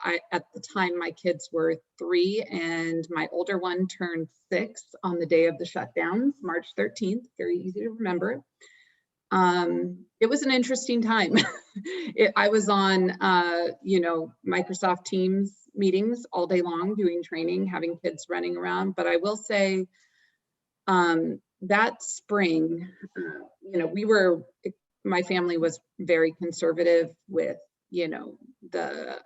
the time my kids were 3 and my older one turned 6 on the day of the shutdowns, March 13th, very easy to remember. It was an interesting time. I was on, Microsoft Teams meetings all day long, doing training, having kids running around. But I will say that spring, my family was very conservative with, the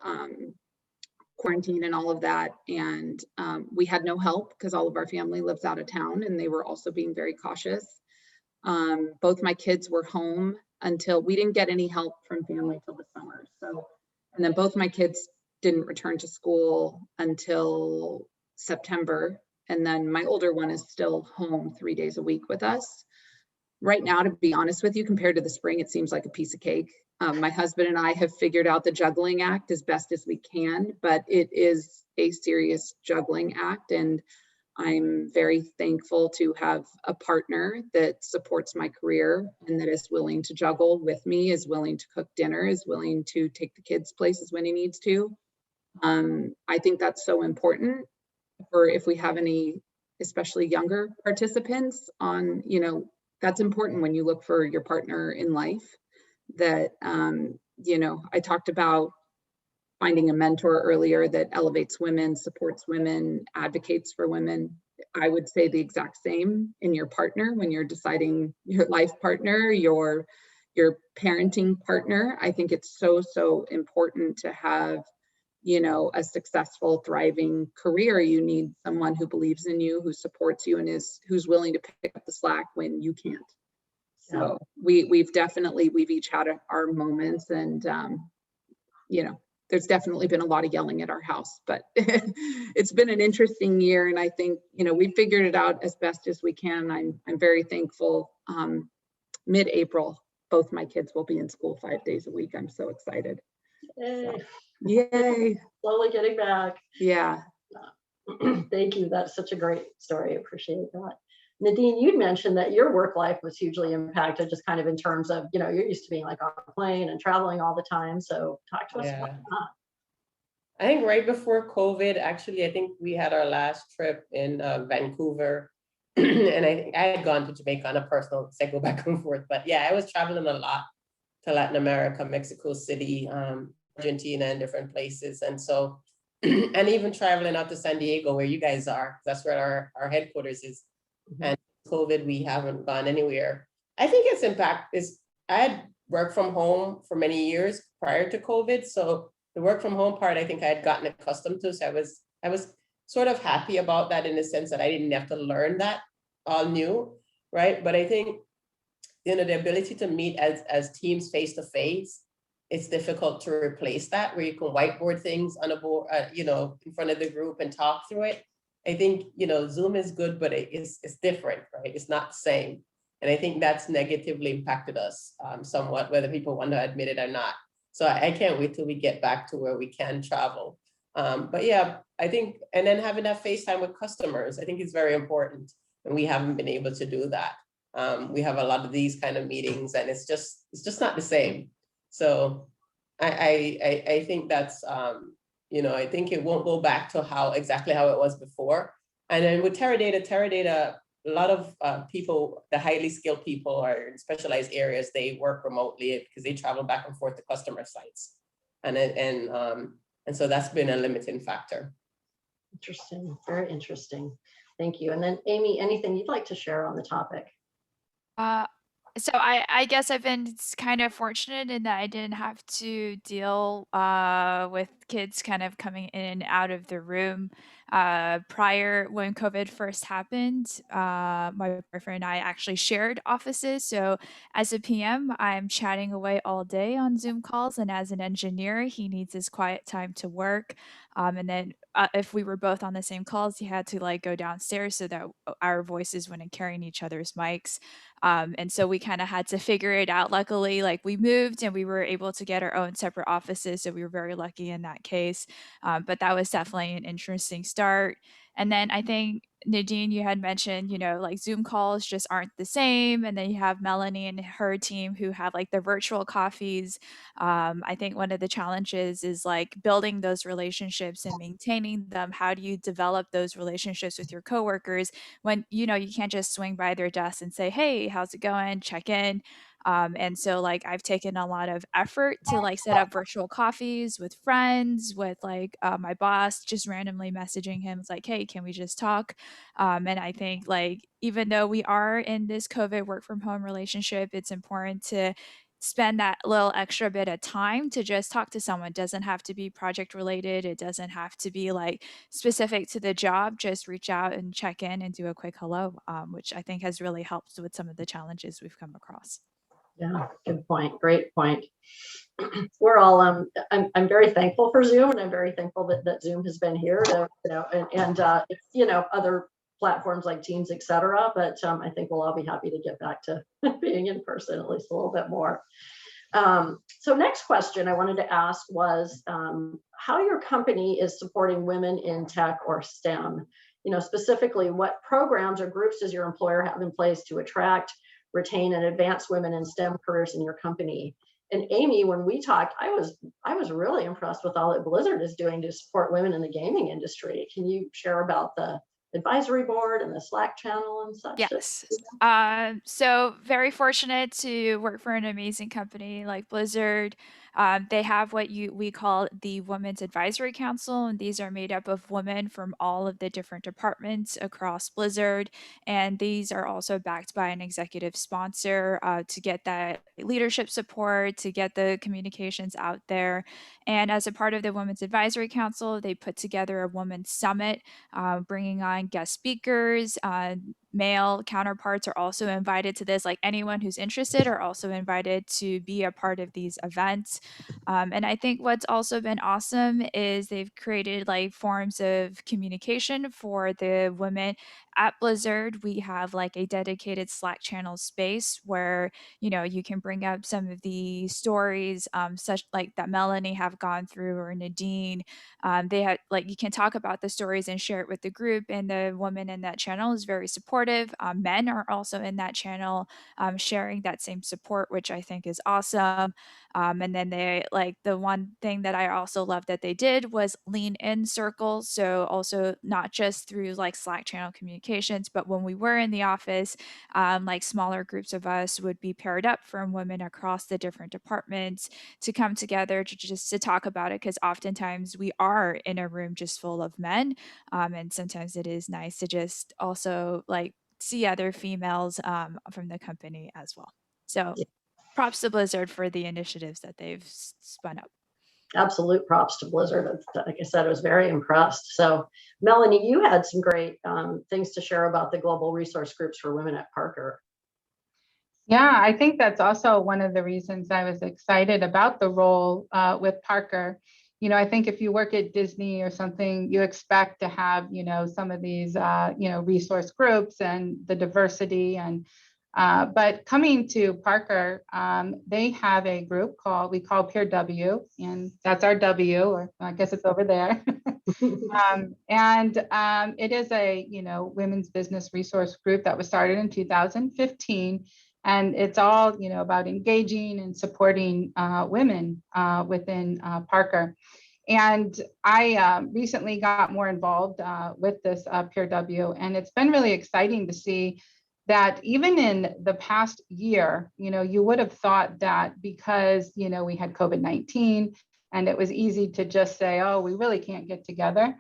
quarantine and all of that. And we had no help because all of our family lives out of town and they were also being very cautious. Both my kids were home until we didn't get any help from family till the summer. So, and then both my kids didn't return to school until September. And then my older one is still home 3 days a week with us. Right now, to be honest with you, compared to the spring, it seems like a piece of cake. My husband and I have figured out the juggling act as best as we can, but it is a serious juggling act. And I'm very thankful to have a partner that supports my career and that is willing to juggle with me, is willing to cook dinner, is willing to take the kids places when he needs to. I think that's so important for if we have any, especially younger participants on, that's important when you look for your partner in life that, I talked about finding a mentor earlier that elevates women, supports women, advocates for women. I would say the exact same in your partner when you're deciding your life partner, your parenting partner. I think it's so important to have, a successful, thriving career. You need someone who believes in you, who supports you, and who's willing to pick up the slack when you can't. So we've each had our moments, and there's definitely been a lot of yelling at our house, but it's been an interesting year. And I think, we figured it out as best as we can. I'm very thankful. Mid-April, both my kids will be in school 5 days a week. I'm so excited. Yay. Yay. Slowly getting back. Yeah. Thank you. That's such a great story. I appreciate that. Nadine, you'd mentioned that your work life was hugely impacted, just kind of in terms of, you're used to being like on a plane and traveling all the time. So talk to us about that. I think right before COVID, actually, I think we had our last trip in Vancouver. And I think I had gone to Jamaica on a personal, so I go back and forth. But yeah, I was traveling a lot to Latin America, Mexico City, Argentina, and different places. And so, and even traveling out to San Diego, where you guys are, that's where our headquarters is. And COVID, we haven't gone anywhere. I think its impact is, I had worked from home for many years prior to COVID. So the work from home part, I think I had gotten accustomed to. So I was sort of happy about that in the sense that I didn't have to learn that all new, right? But I think, the ability to meet as teams face to face it's difficult to replace that, where you can whiteboard things on a board, you know, in front of the group and talk through it. I think, you know, Zoom is good, but it's different, right? It's not the same. And I think that's negatively impacted us somewhat, whether people want to admit it or not. So I can't wait till we get back to where we can travel. But yeah, I think, and then having that FaceTime with customers, I think is very important. And we haven't been able to do that. We have a lot of these kind of meetings, and it's just not the same. So I think that's, you know, I think it won't go back to exactly how it was before. And then with Teradata, a lot of people, the highly skilled people are in specialized areas, they work remotely because they travel back and forth to customer sites. And so that's been a limiting factor. Interesting, very interesting. Thank you. And then Amy, anything you'd like to share on the topic? So I guess I've been kind of fortunate in that I didn't have to deal with kids kind of coming in and out of the room. Prior, when COVID first happened, my boyfriend and I actually shared offices. So as a PM, I'm chatting away all day on Zoom calls, and as an engineer, he needs his quiet time to work. And then if we were both on the same calls, he had to like go downstairs so that our voices wouldn't carry in each other's mics. And so we kind of had to figure it out. Luckily, like we moved and we were able to get our own separate offices. So we were very lucky in that case. But that was definitely an interesting start. And then I think Nadine, you had mentioned, you know, like Zoom calls just aren't the same. And then you have Melanie and her team who have like the virtual coffees. I think one of the challenges is like building those relationships and maintaining them. How do you develop those relationships with your coworkers when, you know, you can't just swing by their desk and say, hey, how's it going? Check in. And so like I've taken a lot of effort to like set up virtual coffees with friends, with like my boss, just randomly messaging him. It's like, hey, can we just talk? And I think like even though we are in this COVID work from home relationship, it's important to spend that little extra bit of time to just talk to someone. It doesn't have to be project related. It doesn't have to be like specific to the job. Just reach out and check in and do a quick hello, which I think has really helped with some of the challenges we've come across. Yeah, good point. Great point. We're all, I'm very thankful for Zoom, and I'm very thankful that Zoom has been here to, you know, and you know, other platforms like Teams, et cetera. But I think we'll all be happy to get back to being in person at least a little bit more. So next question I wanted to ask was how your company is supporting women in tech or STEM. You know, specifically, what programs or groups does your employer have in place to attract, retain, and advance women in STEM careers in your company? And Amy, when we talked, I was really impressed with all that Blizzard is doing to support women in the gaming industry. Can you share about the advisory board and the Slack channel and such? Yes. So very fortunate to work for an amazing company like Blizzard. They have what we call the Women's Advisory Council, and these are made up of women from all of the different departments across Blizzard. And these are also backed by an executive sponsor to get that leadership support, to get the communications out there. And as a part of the Women's Advisory Council, they put together a Women's Summit, bringing on guest speakers. Male counterparts are also invited to this. Like anyone who's interested are also invited to be a part of these events. And I think what's also been awesome is they've created like forms of communication for the women at Blizzard. We have like a dedicated Slack channel space where, you know, you can bring up some of the stories, such like that Melanie have gone through, or Nadine. They have like, you can talk about the stories and share it with the group, and the woman in that channel is very supportive. Men are also in that channel, sharing that same support, which I think is awesome. And then they like, the one thing that I also love that they did was lean in circles. So also not just through like Slack channel communications, but when we were in the office, like smaller groups of us would be paired up from women across the different departments to come together to just to talk about it, because oftentimes we are in a room just full of men, and sometimes it is nice to just also like see other females from the company as well. So props to Blizzard for the initiatives that they've spun up. Absolute props to Blizzard. Like I said, I was very impressed. So Melanie, you had some great things to share about the global resource groups for women at Parker. Yeah, I think that's also one of the reasons I was excited about the role with Parker. You know, I think if you work at Disney or something, you expect to have, you know, some of these, you know, resource groups and the diversity and, but coming to Parker, they have a group we call Peer W, and that's our W, or I guess it's over there. It is a, you know, women's business resource group that was started in 2015. And it's all, you know, about engaging and supporting women within Parker. And I recently got more involved with this Peer W, and it's been really exciting to see that even in the past year, you know, you would have thought that because, you know, we had COVID-19 and it was easy to just say, oh, we really can't get together.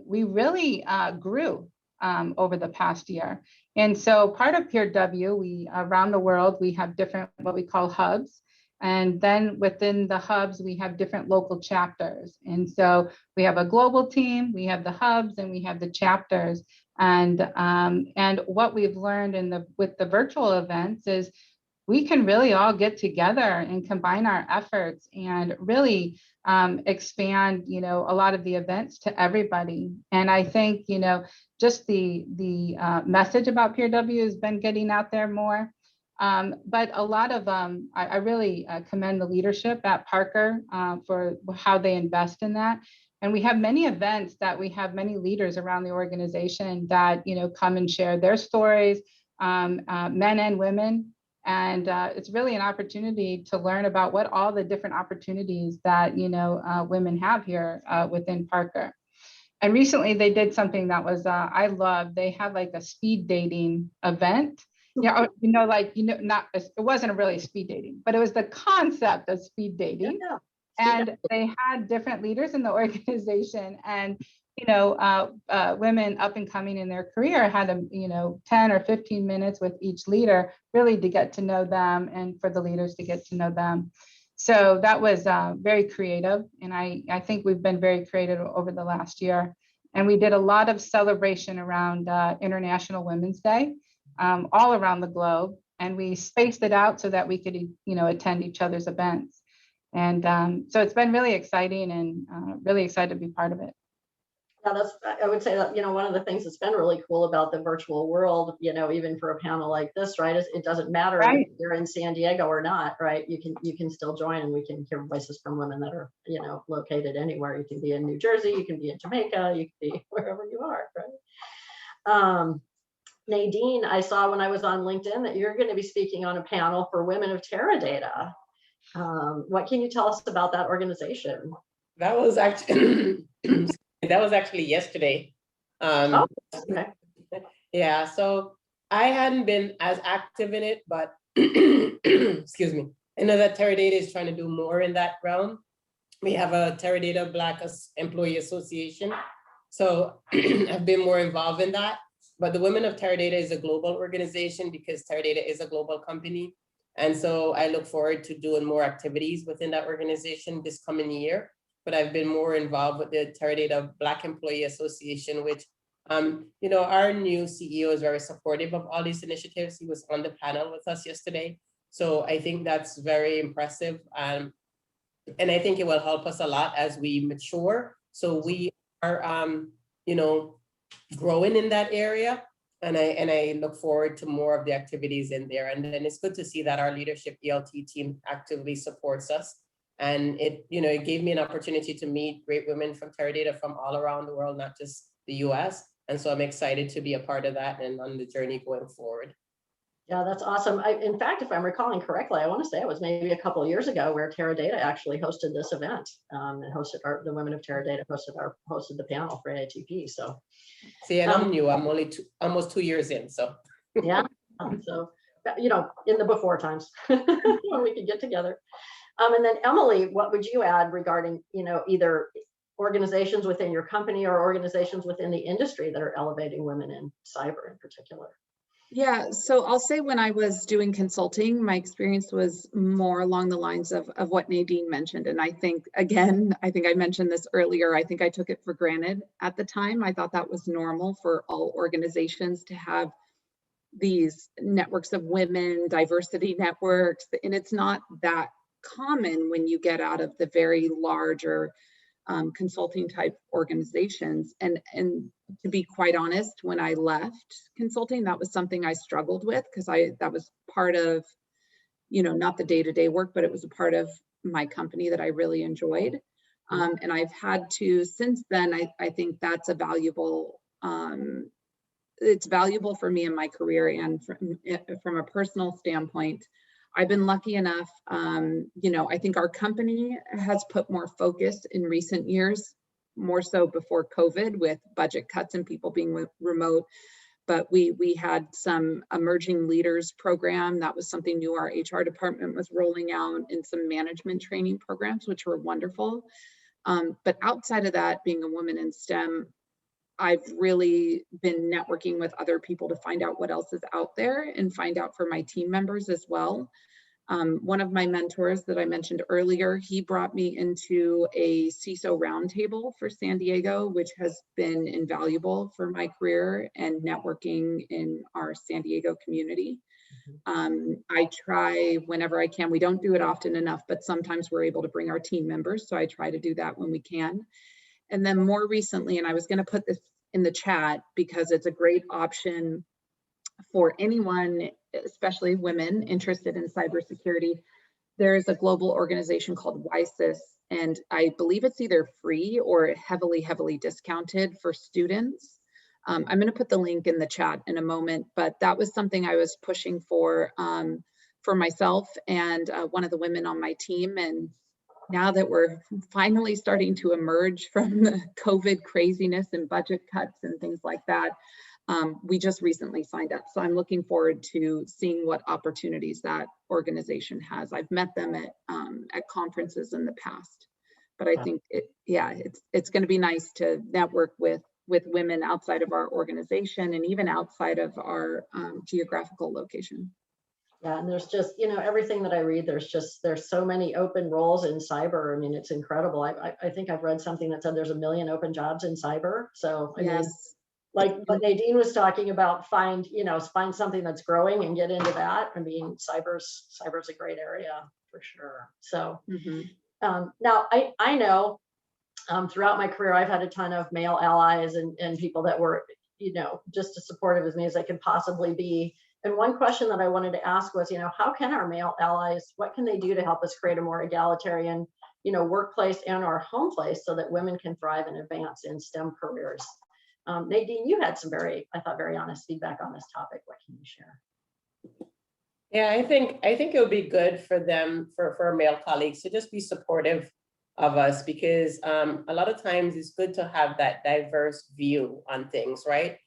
We really grew over the past year. And so part of Peer W, we around the world, we have different what we call hubs. And then within the hubs, we have different local chapters. And so we have a global team, we have the hubs, and we have the chapters. And what we've learned with the virtual events is we can really all get together and combine our efforts and really expand, you know, a lot of the events to everybody. And I think, you know, just the message about Peer W has been getting out there more. But a lot of, I really commend the leadership at Parker for how they invest in that. And we have many events that we have many leaders around the organization that, you know, come and share their stories, men and women. And it's really an opportunity to learn about what all the different opportunities that, you know, women have here within Parker. And recently they did something that was, I love, they had like a speed dating event. Yeah, you know, like, you know, it wasn't really speed dating, but it was the concept of speed dating. Yeah. And they had different leaders in the organization, and, you know, women up and coming in their career had you know, 10 or 15 minutes with each leader, really to get to know them and for the leaders to get to know them. So that was very creative. And I think we've been very creative over the last year. And we did a lot of celebration around International Women's Day all around the globe. And we spaced it out so that we could, you know, attend each other's events. And so it's been really exciting and really excited to be part of it. Yeah, I would say that, you know, one of the things that's been really cool about the virtual world, you know, even for a panel like this, right, is it doesn't matter Right. if you're in San Diego or not, right? You can still join, and we can hear voices from women that are, you know, located anywhere. You can be in New Jersey, you can be in Jamaica, you can be wherever you are, right? Nadine, I saw when I was on LinkedIn that you're going to be speaking on a panel for women of Teradata. What can you tell us about that organization? That was actually yesterday. Okay. Yeah, so I hadn't been as active in it, but excuse me. I know that Teradata is trying to do more in that realm. We have a Teradata Black Employee Association. So I've been more involved in that. But the Women of Teradata is a global organization because Teradata is a global company. And so I look forward to doing more activities within that organization this coming year. But I've been more involved with the Teradata Black Employee Association, which, you know, our new CEO is very supportive of all these initiatives. He was on the panel with us yesterday. So I think that's very impressive. And I think it will help us a lot as we mature. So we are, you know, growing in that area. And I look forward to more of the activities in there. And then it's good to see that our leadership ELT team actively supports us. And it, you know, it gave me an opportunity to meet great women from Teradata from all around the world, not just the US. And so I'm excited to be a part of that and on the journey going forward. Yeah, that's awesome. In fact, if I'm recalling correctly, I want to say it was maybe a couple of years ago where Teradata actually hosted this event and hosted the Women of Teradata hosted the panel for AITP. So, see, and I'm new. I'm only almost 2 years in. So, yeah. So, you know, in the before times when we could get together. And then Emily, what would you add regarding, you know, either organizations within your company or organizations within the industry that are elevating women in cyber in particular? Yeah, so I'll say when I was doing consulting, my experience was more along the lines of what Nadine mentioned. And I think, again, I think I mentioned this earlier, I think I took it for granted at the time. I thought that was normal for all organizations to have these networks of women, diversity networks, and it's not that common when you get out of the very larger consulting type organizations. And to be quite honest, when I left consulting, that was something I struggled with, because that was part of, you know, not the day-to-day work, but it was a part of my company that I really enjoyed. And I've had to, since then, I think that's a valuable, it's valuable for me in my career, and from a personal standpoint, I've been lucky enough, you know, I think our company has put more focus in recent years, more so before COVID, with budget cuts and people being remote. But we had some emerging leaders program. That was something new our HR department was rolling out, and some management training programs, which were wonderful. But outside of that, being a woman in STEM, I've really been networking with other people to find out what else is out there, and find out for my team members as well. One of my mentors that I mentioned earlier, he brought me into a CISO roundtable for San Diego, which has been invaluable for my career and networking in our San Diego community. I try whenever I can. We don't do it often enough, but sometimes we're able to bring our team members, so I try to do that when we can. And then more recently, and I was going to put this in the chat because it's a great option for anyone, especially women interested in cybersecurity. There is a global organization called WISIS, and I believe it's either free or heavily, heavily discounted for students. I'm going to put the link in the chat in a moment, but that was something I was pushing for myself and one of the women on my team. And now that we're finally starting to emerge from the COVID craziness and budget cuts and things like that, we just recently signed up. So I'm looking forward to seeing what opportunities that organization has. I've met them at conferences in the past, but I think it's going to be nice to network with women outside of our organization, and even outside of our geographical location. Yeah, and there's just, you know, everything that I read, there's so many open roles in cyber. I mean, it's incredible. I think I've read something that said there's 1 million open jobs in cyber. So I mean, like what Nadine was talking about, find something that's growing and get into that. I mean, cyber's a great area for sure. So now I know throughout my career, I've had a ton of male allies and people that were, you know, just as supportive as me as I could possibly be. And one question that I wanted to ask was, you know, how can our male allies, what can they do to help us create a more egalitarian, you know, workplace and our home place, so that women can thrive and advance in STEM careers? Nadine, you had some very honest feedback on this topic. What can you share? Yeah, I think it would be good for them, for our male colleagues, to just be supportive of us, because a lot of times it's good to have that diverse view on things, right?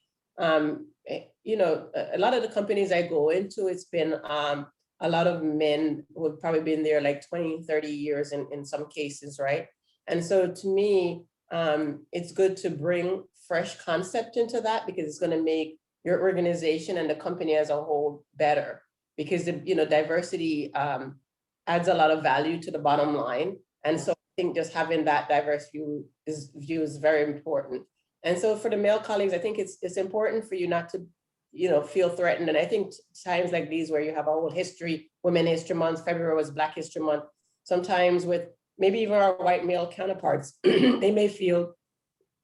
You know, a lot of the companies I go into, it's been a lot of men who have probably been there like 20, 30 years in some cases, right? And so to me, it's good to bring fresh concept into that, because it's going to make your organization and the company as a whole better, because you know, diversity adds a lot of value to the bottom line. And so I think just having that diverse view is very important. And so for the male colleagues, I think it's important for you not to, you know, feel threatened. And I think times like these, where you have a whole history, Women History Month, February was Black History Month, sometimes with maybe even our white male counterparts, they may feel,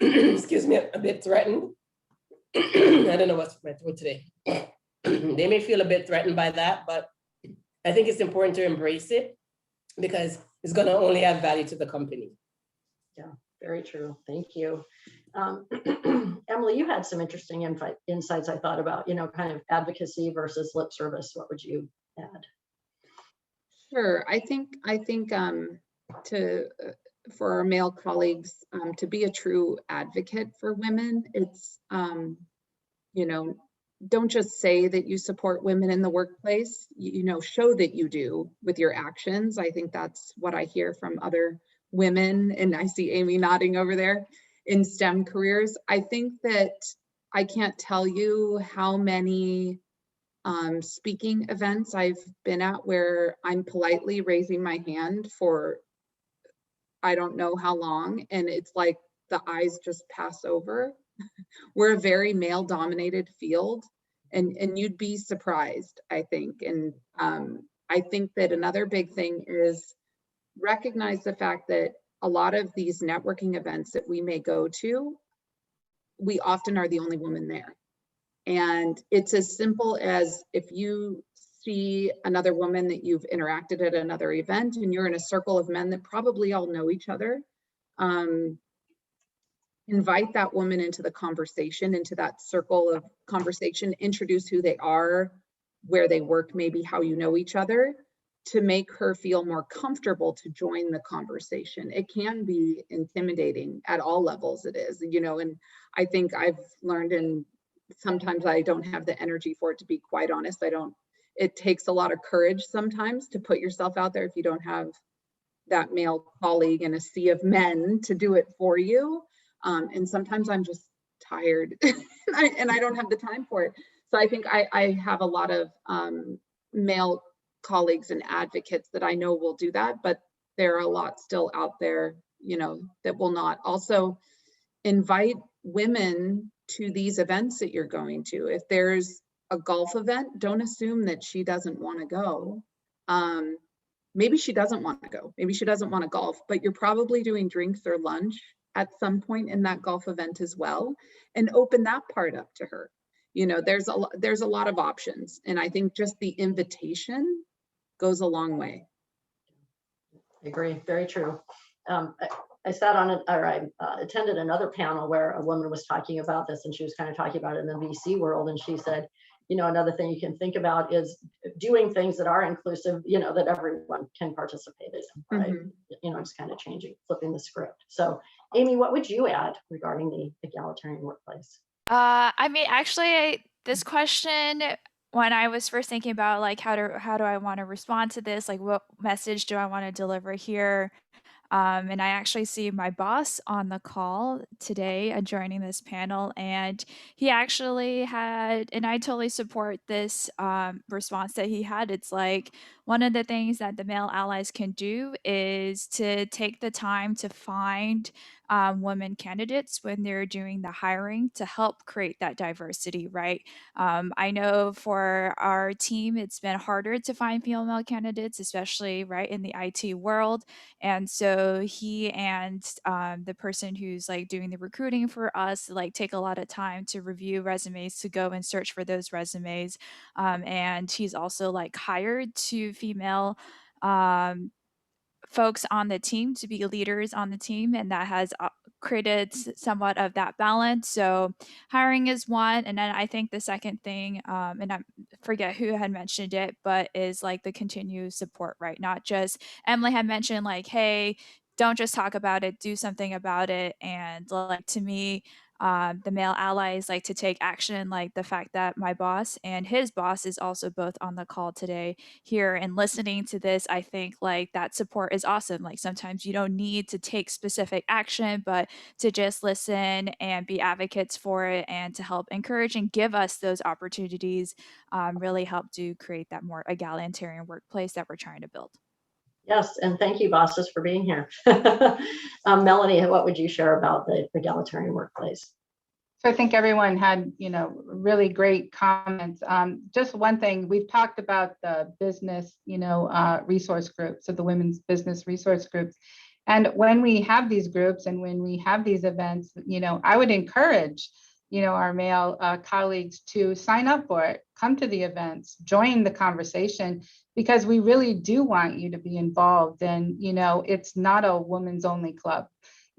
excuse me, a bit threatened. I don't know what's my throat today. They may feel a bit threatened by that, but I think it's important to embrace it, because it's going to only add value to the company. Yeah, very true. Thank you. Emily, you had some interesting insights, I thought, about, you know, kind of advocacy versus lip service. What would you add? Sure. I think for our male colleagues, to be a true advocate for women, it's, you know, don't just say that you support women in the workplace, you know, show that you do with your actions. I think that's what I hear from other women, and I see Amy nodding over there, in STEM careers. I think that I can't tell you how many speaking events I've been at where I'm politely raising my hand for I don't know how long, and it's like the eyes just pass over. We're a very male dominated field, And you'd be surprised, I think. And I think that another big thing is recognize the fact that a lot of these networking events that we may go to, we often are the only woman there. And it's as simple as if you see another woman that you've interacted at another event and you're in a circle of men that probably all know each other, invite that woman into the conversation, into that circle of conversation, introduce who they are, where they work, maybe how you know each other, to make her feel more comfortable to join the conversation. It can be intimidating at all levels, it is, you know, and I think I've learned, and sometimes I don't have the energy for it, to be quite honest. It takes a lot of courage sometimes to put yourself out there if you don't have that male colleague in a sea of men to do it for you. And sometimes I'm just tired and I don't have the time for it. So I think I have a lot of male colleagues and advocates that I know will do that, but there are a lot still out there, you know, that will not. Also, invite women to these events that you're going to. If there's a golf event, don't assume that she doesn't want to go. Maybe she doesn't want to go. Maybe she doesn't want to golf, but you're probably doing drinks or lunch at some point in that golf event as well, and open that part up to her. You know, there's a lot of options, and I think just the invitation goes a long way. I agree, very true. I sat on it, or I attended another panel where a woman was talking about this, and she was kind of talking about it in the VC world, and she said, you know, another thing you can think about is doing things that are inclusive, you know, that everyone can participate in, right? Mm-hmm. You know, just kind of flipping the script. So, Amy, what would you add regarding the egalitarian workplace? I mean, actually, this question, when I was first thinking about like how do I want to respond to this, like what message do I want to deliver here? And I actually see my boss on the call today joining this panel, and he actually had, and I totally support this response that he had. It's like one of the things that the male allies can do is to take the time to find women candidates when they're doing the hiring to help create that diversity, right? I know for our team, it's been harder to find female candidates, especially right in the IT world. And so he and the person who's like doing the recruiting for us, like take a lot of time to review resumes, to go and search for those resumes. And he's also like hired two female folks on the team to be leaders on the team, and that has created somewhat of that balance. So hiring is one, and then I think the second thing, and I forget who had mentioned it, but is like the continued support, right? Not just Emily had mentioned like, hey, don't just talk about it, do something about it. And like to me, the male allies like to take action, like the fact that my boss and his boss is also both on the call today here and listening to this. I think like that support is awesome. Like sometimes you don't need to take specific action, but to just listen and be advocates for it and to help encourage and give us those opportunities really help to create that more egalitarian workplace that we're trying to build. Yes, and thank you, bosses, for being here. Melanie, what would you share about the egalitarian workplace? So I think everyone had, you know, really great comments. Just one thing, we've talked about the business, you know, resource groups, so the women's business resource groups. And when we have these groups and when we have these events, you know, I would encourage, you know, our male colleagues to sign up for it, come to the events, join the conversation, because we really do want you to be involved. And, you know, it's not a women's only club.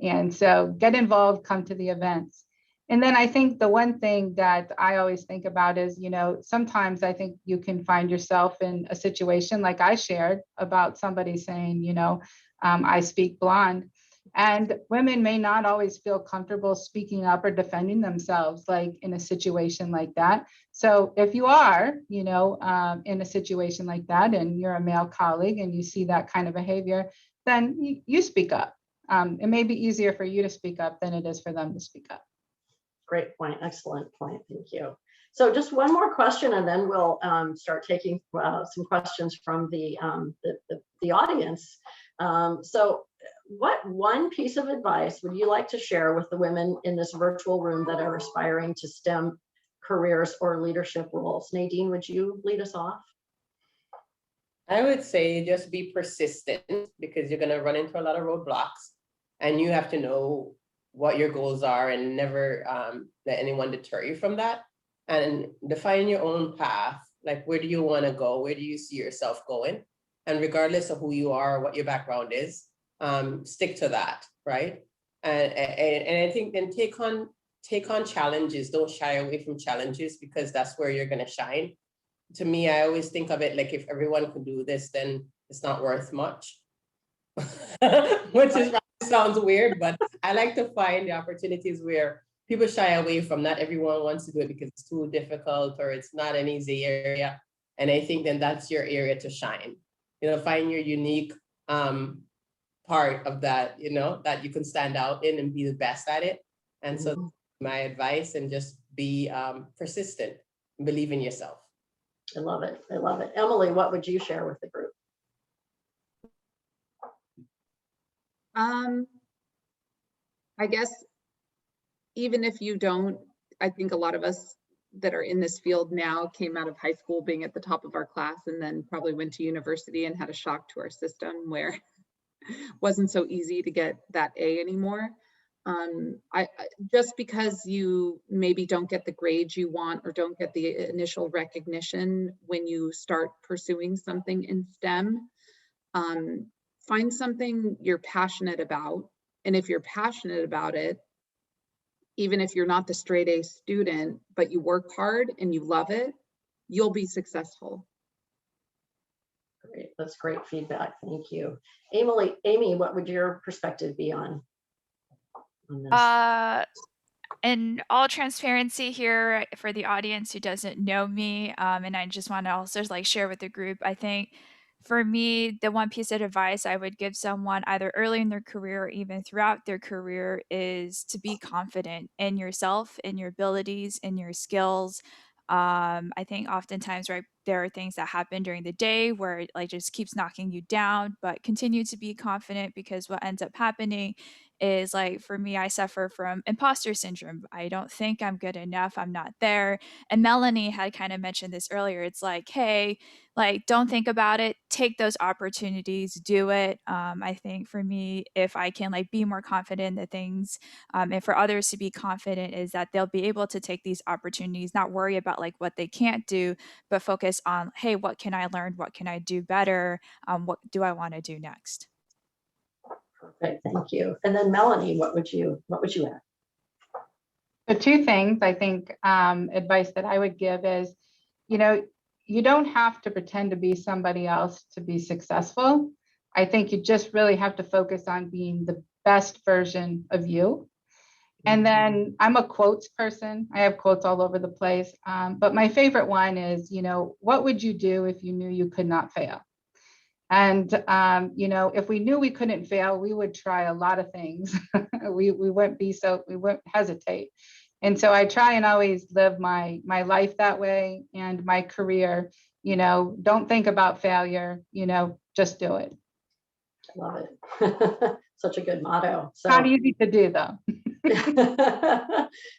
And so get involved, come to the events. And then I think the one thing that I always think about is, you know, sometimes I think you can find yourself in a situation like I shared about somebody saying, you know, I speak blonde. And women may not always feel comfortable speaking up or defending themselves like in a situation like that. So if you are, you know, in a situation like that and you're a male colleague and you see that kind of behavior, then you speak up. It may be easier for you to speak up than it is for them to speak up. Great point. Excellent point. Thank you. So just one more question, and then we'll start taking some questions from the audience. So what one piece of advice would you like to share with the women in this virtual room that are aspiring to STEM careers or leadership roles. Nadine, would you lead us off? I would say just be persistent, because you're going to run into a lot of roadblocks, and you have to know what your goals are and never let anyone deter you from that, and define your own path. Like, where do you want to go? Where do you see yourself going? And regardless of who you are, what your background is, stick to that, right? And I think then take on challenges. Don't shy away from challenges, because that's where you're going to shine. To me, I always think of it like, if everyone could do this, then it's not worth much. Which is sounds weird, but I like to find the opportunities where people shy away from. Not everyone wants to do it because it's too difficult or it's not an easy area. And I think then that's your area to shine. Find your unique part of that, that you can stand out in and be the best at it. And so my advice, and just be persistent, believe in yourself. I love it. I love it. Emily, what would you share with the group? I guess even if you don't, I think a lot of us that are in this field now came out of high school being at the top of our class, and then probably went to university and had a shock to our system where it wasn't so easy to get that A anymore. Just because you maybe don't get the grades you want or don't get the initial recognition when you start pursuing something in STEM, find something you're passionate about. And if you're passionate about it, even if you're not the straight A student, but you work hard and you love it, you'll be successful. Great. That's great feedback. Thank you. Amy, what would your perspective be on this? In all transparency here for the audience who doesn't know me, and I just want to also share with the group, I think for me, the one piece of advice I would give someone either early in their career or even throughout their career is to be confident in yourself, in your abilities, in your skills. I think oftentimes, right, there are things that happen during the day where it just keeps knocking you down, but continue to be confident, because what ends up happening is, for me, I suffer from imposter syndrome. I don't think I'm good enough. I'm not there. And Melanie had kind of mentioned this earlier. It's hey, don't think about it. Take those opportunities, do it. I think for me, if I can be more confident in the things, and for others to be confident, is that they'll be able to take these opportunities, not worry about what they can't do, but focus on, hey, what can I learn? What can I do better? What do I want to do next? Perfect, thank you. And then Melanie, what would you add? The two things I think advice that I would give is, you don't have to pretend to be somebody else to be successful. I think you just really have to focus on being the best version of you. And then I'm a quotes person. I have quotes all over the place. But my favorite one is, what would you do if you knew you could not fail? And, if we knew we couldn't fail, we would try a lot of things. we wouldn't hesitate. And so I try and always live my life that way, and my career, don't think about failure, just do it. I love it. Such a good motto. So not easy to do though.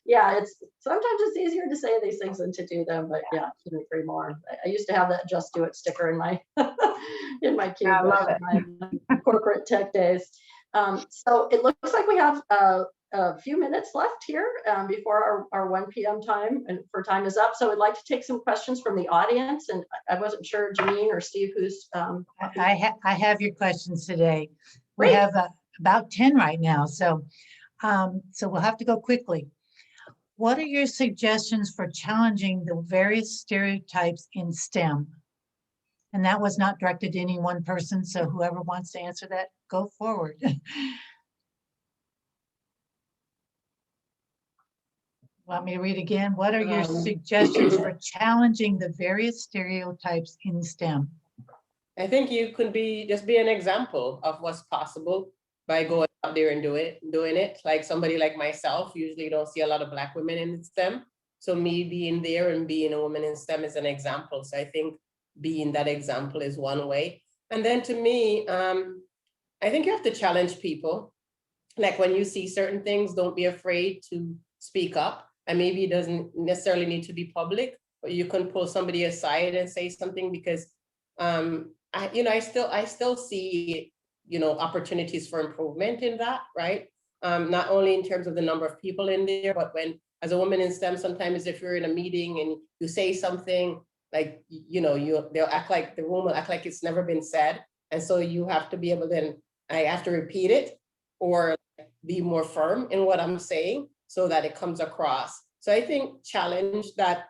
Yeah, sometimes it's easier to say these things than to do them, but yeah, couldn't agree more. I used to have that "just do it" sticker in my in my cube my corporate tech days. So it looks like we have a few minutes left here before our 1 p.m. time, and time is up. So I'd like to take some questions from the audience, and I wasn't sure, Janine or Steve, who's I have your questions today. Great. We have about 10 right now, so we'll have to go quickly. What are your suggestions for challenging the various stereotypes in STEM? And that was not directed to any one person, so whoever wants to answer that, go forward. Want me to read again? What are your suggestions for challenging the various stereotypes in STEM? I think you could just be an example of what's possible by going out there and doing it. Like somebody like myself, usually don't see a lot of Black women in STEM. So me being there and being a woman in STEM is an example. So I think being that example is one way. And then to me, I think you have to challenge people. Like when you see certain things, don't be afraid to speak up and maybe it doesn't necessarily need to be public, but you can pull somebody aside and say something, because I still see, opportunities for improvement in that, right? Not only in terms of the number of people in there, but when, as a woman in STEM, sometimes if you're in a meeting and you say something, like, they'll act like, the room will act like it's never been said. And so you have to be able to, I have to repeat it or be more firm in what I'm saying so that it comes across. So I think challenge that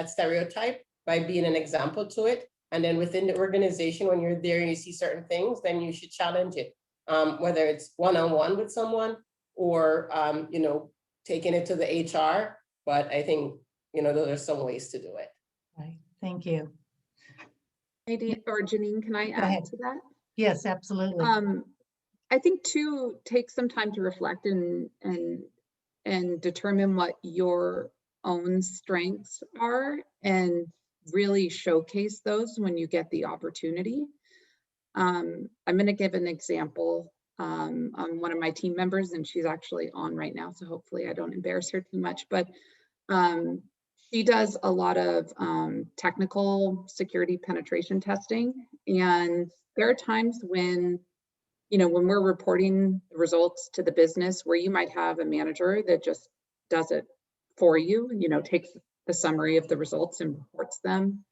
stereotype by being an example to it. And then within the organization, when you're there and you see certain things, then you should challenge it. Whether it's one-on-one with someone or, taking it to the HR. But I think, those are some ways to do it. Right. Thank you. Nadine or Janine, can I add ahead. to that? Yes, absolutely. I think too, take some time to reflect and determine what your own strengths are and really showcase those when you get the opportunity. I'm going to give an example on one of my team members, and she's actually on right now, so hopefully I don't embarrass her too much, but she does a lot of technical security penetration testing. And there are times when, when we're reporting the results to the business, where you might have a manager that just does it for you, takes the summary of the results and reports them,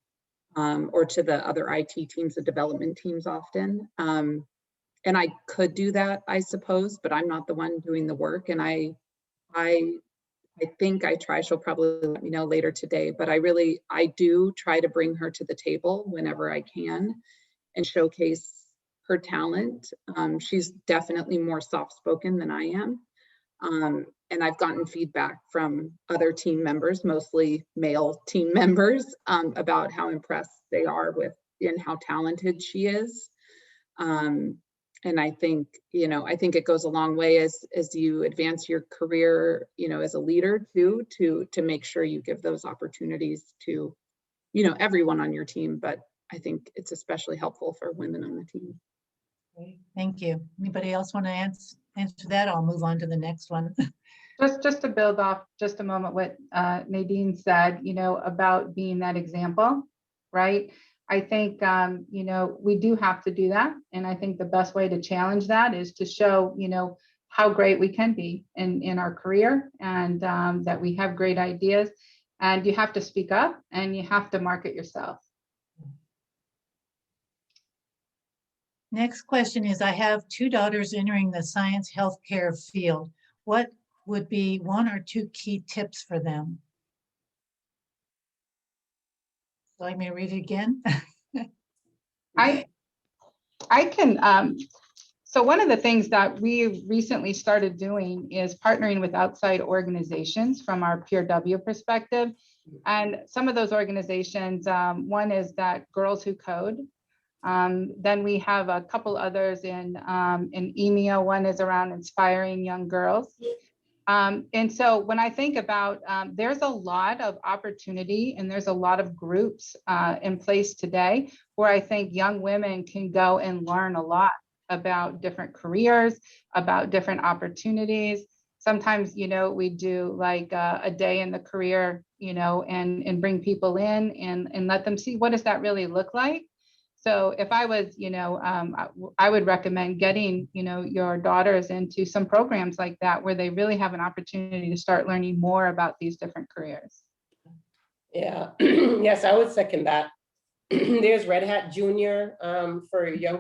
or to the other IT teams, the development teams often. And I could do that, I suppose, but I'm not the one doing the work. And I think I try, she'll probably let me know later today, but I do try to bring her to the table whenever I can and showcase her talent. She's definitely more soft-spoken than I am. And I've gotten feedback from other team members, mostly male team members, about how impressed they are with how talented she is. And I think, it goes a long way as you advance your career, as a leader too, to make sure you give those opportunities to, everyone on your team. But I think it's especially helpful for women on the team. Great. Thank you. Anybody else want to answer that? I'll move on to the next one. Just to build off just a moment what Nadine said, about being that example, right? I think, we do have to do that. And I think the best way to challenge that is to show, how great we can be in our career, and that we have great ideas, and you have to speak up and you have to market yourself. Next question is, I have 2 daughters entering the science healthcare field. What would be 1 or 2 key tips for them? So I may read it again. I can, so one of the things that we recently started doing is partnering with outside organizations from our PRW perspective. And some of those organizations, one is that Girls Who Code. Then we have a couple others in EMEA. One is around inspiring young girls. And so when I think about, there's a lot of opportunity and there's a lot of groups in place today where I think young women can go and learn a lot about different careers, about different opportunities. Sometimes, we do like a day in the career, and bring people in and let them see what does that really look like. So if I was, I would recommend getting, your daughters into some programs like that, where they really have an opportunity to start learning more about these different careers. Yeah, yes, I would second that. There's Red Hat Junior for young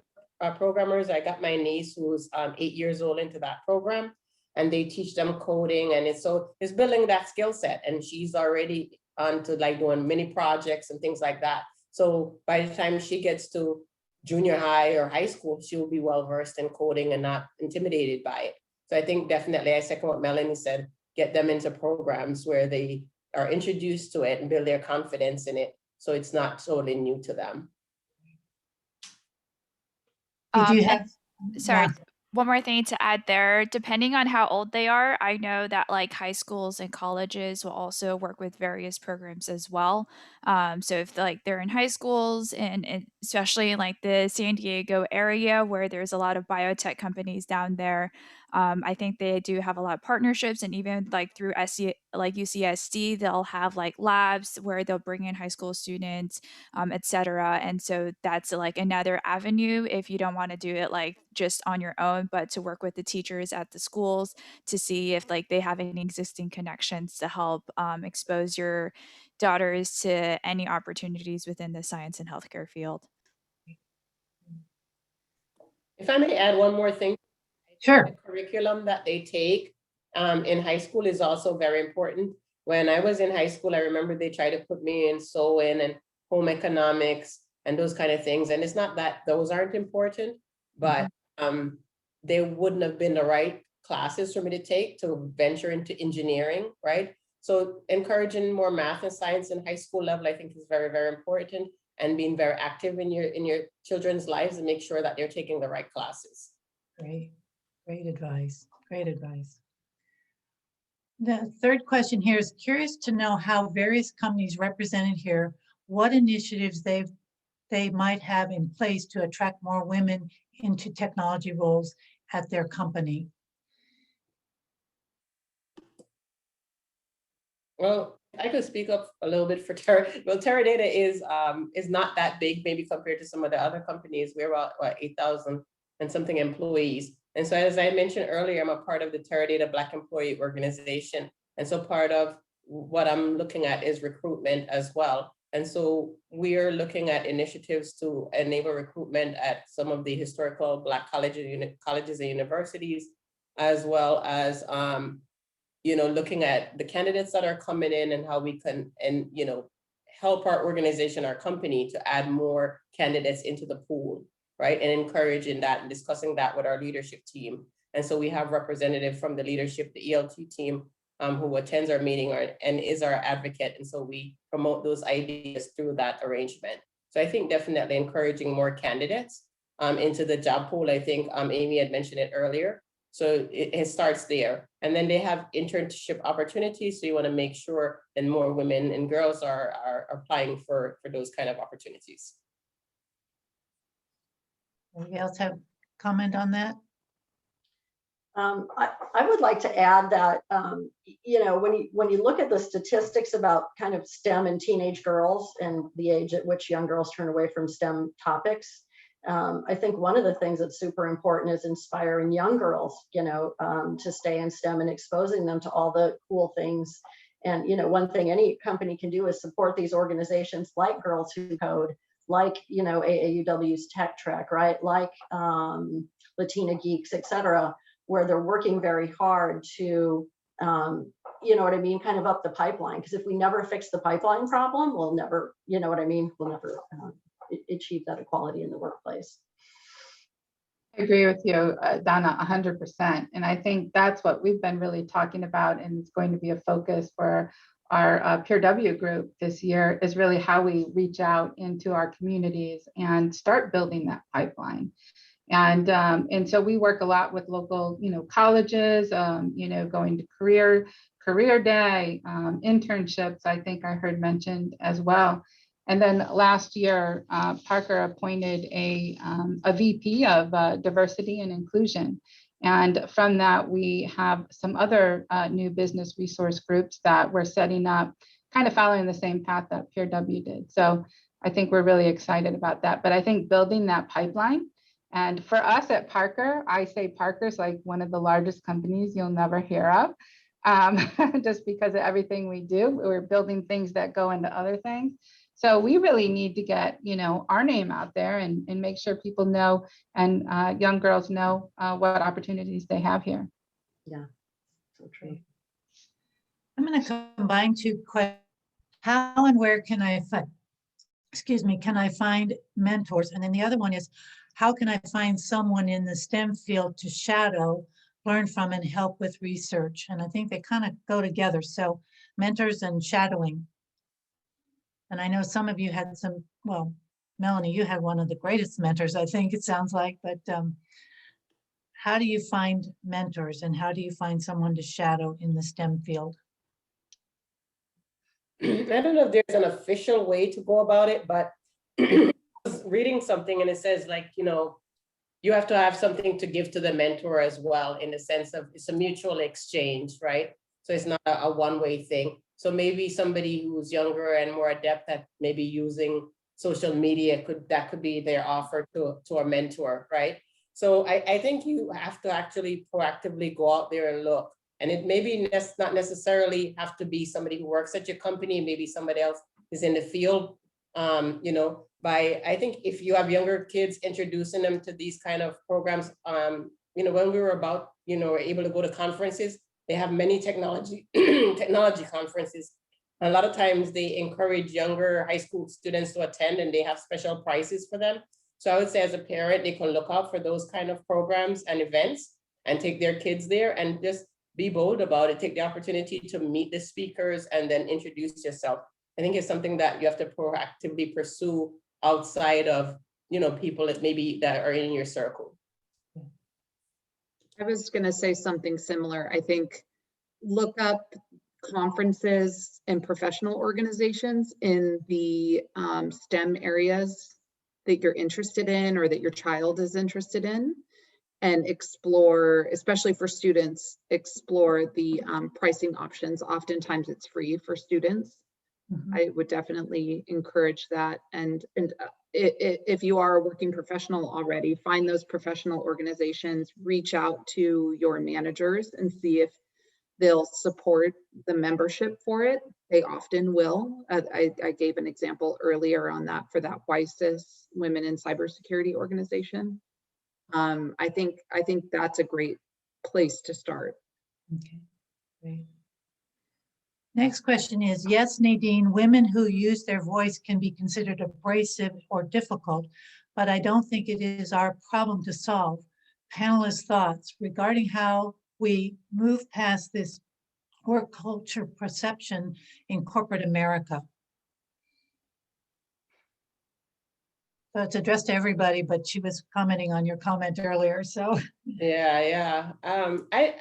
programmers. I got my niece who's 8 years old into that program, and they teach them coding, and it's building that skill set, and she's already on to like doing mini projects and things like that. So by the time she gets to junior high or high school, she will be well versed in coding and not intimidated by it. So I think definitely, I second what Melanie said, get them into programs where they are introduced to it and build their confidence in it, so it's not totally new to them. Did you have? Sorry, Yeah. one more thing to add there. Depending on how old they are, I know that like high schools and colleges will also work with various programs as well. So if like they're in high schools and especially in like the San Diego area where there's a lot of biotech companies down there, I think they do have a lot of partnerships, and even like through like UCSD, they'll have like labs where they'll bring in high school students, etc. And so that's like another avenue if you don't want to do it like just on your own, but to work with the teachers at the schools to see if like they have any existing connections to help expose your daughters to any opportunities within the science and healthcare field. If I may add one more thing. Sure. The curriculum that they take in high school is also very important. When I was in high school, I remember they tried to put me in sewing and home economics and those kind of things. And it's not that those aren't important, but they wouldn't have been the right classes for me to take to venture into engineering, right? So encouraging more math and science in high school level, I think is very, very important, and being very active in your children's lives and make sure that they're taking the right classes. Great. Great advice. Great advice. The third question here is curious to know how various companies represented here, what initiatives they might have in place to attract more women into technology roles at their company. Well, I could speak up a little bit for Teradata is not that big, maybe compared to some of the other companies. We're about 8,000 and something employees. And so, as I mentioned earlier, I'm a part of the Teradata Black Employee Organization. And so part of what I'm looking at is recruitment as well. And so we are looking at initiatives to enable recruitment at some of the historical Black colleges and universities, as well as looking at the candidates that are coming in and how we can help our organization, our company, to add more candidates into the pool, right? And encouraging that and discussing that with our leadership team. And so we have representative from the leadership, the ELT team, who attends our meeting and is our advocate. And so we promote those ideas through that arrangement. So I think definitely encouraging more candidates into the job pool. I think Amy had mentioned it earlier. So it starts there. And then they have internship opportunities. So you want to make sure that more women and girls are applying for those kind of opportunities. Anybody else have comment on that? I would like to add that, when you look at the statistics about kind of STEM and teenage girls and the age at which young girls turn away from STEM topics, I think one of the things that's super important is inspiring young girls, to stay in STEM and exposing them to all the cool things. And, one thing any company can do is support these organizations like Girls Who Code, like, AAUW's Tech Trek, right? Like Latina Geeks, et cetera, where they're working very hard to, kind of up the pipeline. Because if we never fix the pipeline problem, we'll never, we'll never achieve that equality in the workplace. I agree with you, Donna, 100%. And I think that's what we've been really talking about, and it's going to be a focus for our Peer W group this year, is really how we reach out into our communities and start building that pipeline. And so we work a lot with local, colleges, going to career day, internships, I think I heard mentioned as well. And then last year, Parker appointed a VP of diversity and inclusion. And from that, we have some other new business resource groups that we're setting up, kind of following the same path that Peer W did. So I think we're really excited about that. But I think building that pipeline, and for us at Parker, I say Parker's like one of the largest companies you'll never hear of, just because of everything we do. We're building things that go into other things. So we really need to get, our name out there and make sure people know, and young girls know what opportunities they have here. Yeah, so true. I'm going to combine two questions. How and where can I find mentors? And then the other one is, how can I find someone in the STEM field to shadow, learn from, and help with research? And I think they kind of go together. So mentors and shadowing. And I know some of you had some, well, Melanie, you had one of the greatest mentors, I think it sounds like, but how do you find mentors, and how do you find someone to shadow in the STEM field? I don't know if there's an official way to go about it, but I was reading something and it says, like, you have to have something to give to the mentor as well, in the sense of it's a mutual exchange, right? So it's not a one-way thing. So maybe somebody who's younger and more adept at maybe using social media that could be their offer to a mentor, right? So I think you have to actually proactively go out there and look. And it maybe not necessarily have to be somebody who works at your company, maybe somebody else is in the field. You know, I think if you have younger kids, introducing them to these kind of programs, you know, when we were able to go to conferences, they have many technology conferences. A lot of times they encourage younger high school students to attend, and they have special prices for them. So I would say as a parent, they can look out for those kind of programs and events and take their kids there and just be bold about it. Take the opportunity to meet the speakers and then introduce yourself. I think it's something that you have to proactively pursue outside of, you know, people that are in your circle. I was going to say something similar. I think look up conferences and professional organizations in the STEM areas that you're interested in or that your child is interested in, and explore, especially for students, explore the pricing options. Oftentimes it's free for students. I would definitely encourage that. And if you are a working professional already, find those professional organizations, reach out to your managers and see if they'll support the membership for it. They often will. I gave an example earlier on that for that WISIS, Women in Cybersecurity organization. I think that's a great place to start. Okay, great. Next question is, yes, Nadine, women who use their voice can be considered abrasive or difficult, but I don't think it is our problem to solve. Panelists' thoughts regarding how we move past this work culture perception in corporate America. So it's addressed to everybody, but she was commenting on your comment earlier, so. Yeah. I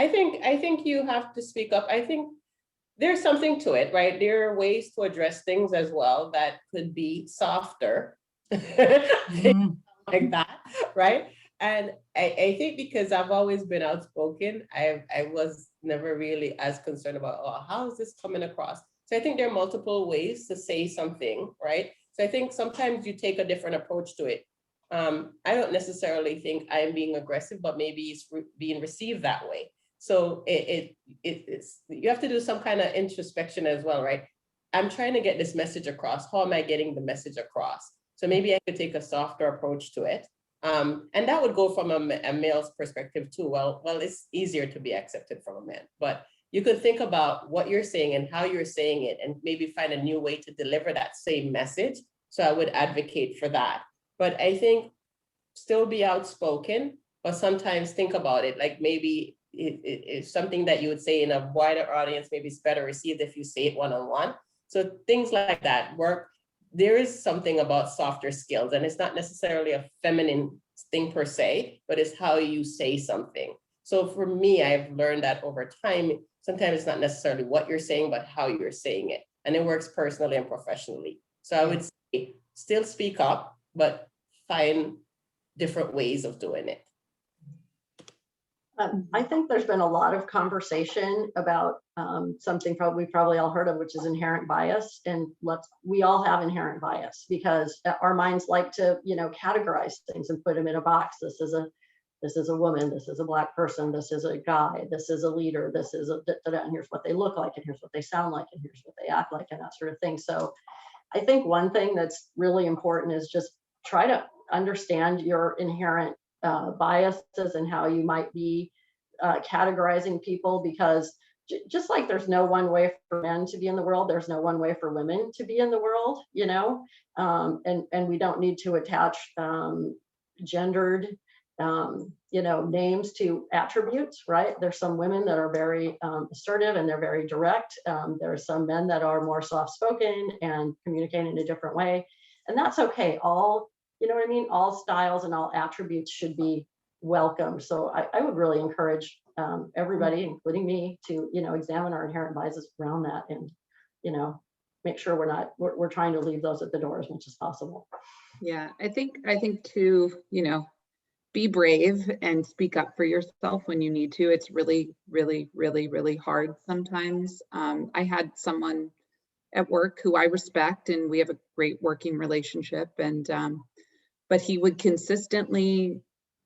think you have to speak up. I think there's something to it, right? There are ways to address things as well that could be softer, like that, right? And I think because I've always been outspoken, I was never really as concerned about, oh, how is this coming across? So I think there are multiple ways to say something, right? So I think sometimes you take a different approach to it. I don't necessarily think I'm being aggressive, but maybe it's being received that way. So it's you have to do some kind of introspection as well, right? I'm trying to get this message across. How am I getting the message across? So maybe I could take a softer approach to it. And that would go from a male's perspective too. Well, it's easier to be accepted from a man, but you could think about what you're saying and how you're saying it, and maybe find a new way to deliver that same message. So I would advocate for that. But I think still be outspoken, but sometimes think about it, like maybe it's something that you would say in a wider audience, maybe it's better received if you say it one-on-one. So things like that work. There is something about softer skills, and it's not necessarily a feminine thing per se, but it's how you say something. So for me, I've learned that over time, sometimes it's not necessarily what you're saying, but how you're saying it. And it works personally and professionally. So I would say still speak up, but find different ways of doing it. I think there's been a lot of conversation about something we probably all heard of, which is inherent bias. And we all have inherent bias because our minds like to, categorize things and put them in a box. This is a woman, this is a Black person, this is a guy, this is a leader, this is and here's what they look like, and here's what they sound like, and here's what they act like, and that sort of thing. So I think one thing that's really important is just try to understand your inherent biases and how you might be categorizing people, because just like there's no one way for men to be in the world, there's no one way for women to be in the world, and we don't need to attach gendered names to attributes, right? There's some women that are very assertive and they're very direct. There are some men that are more soft-spoken and communicate in a different way, and that's okay. All styles and all attributes should be welcome. So I would really encourage everybody, including me, to examine our inherent biases around that, and make sure we're trying to leave those at the door as much as possible. Yeah, I think too, be brave and speak up for yourself when you need to. It's really, really, really, really hard sometimes. I had someone at work who I respect, and we have a great working relationship. And but he would consistently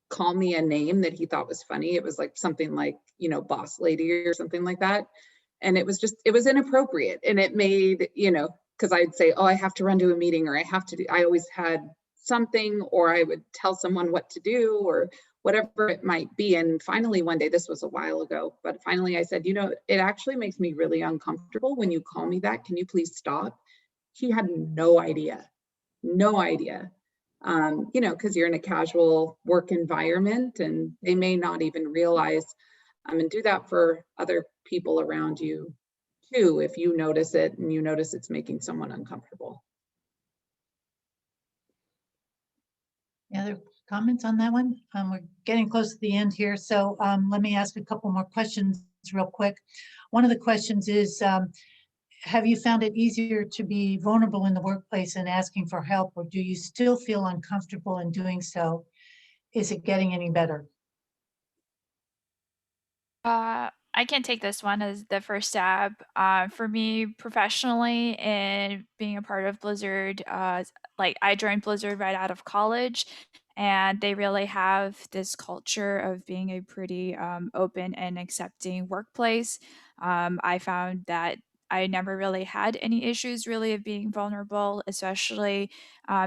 call me a name that he thought was funny. It was like something like, you know, boss lady or something like that. And it was inappropriate. And it made, you know, because I'd say, oh, I have to run to a meeting, or I have to do, I always had something, or I would tell someone what to do, or whatever it might be. And finally, one day, this was a while ago, but finally I said, you know, it actually makes me really uncomfortable when you call me that. Can you please stop? He had no idea, no idea. You know, because you're in a casual work environment and they may not even realize, and do that for other people around you too, if you notice it and you notice it's making someone uncomfortable. Any other comments on that one? We're getting close to the end here, so let me ask a couple more questions real quick. One of the questions is, have you found it easier to be vulnerable in the workplace and asking for help, or do you still feel uncomfortable in doing so? Is it getting any better? I can take this one as the first stab. For me professionally, and being a part of Blizzard, like I joined Blizzard right out of college, and they really have this culture of being a pretty open and accepting workplace. I found that I never really had any issues really of being vulnerable, especially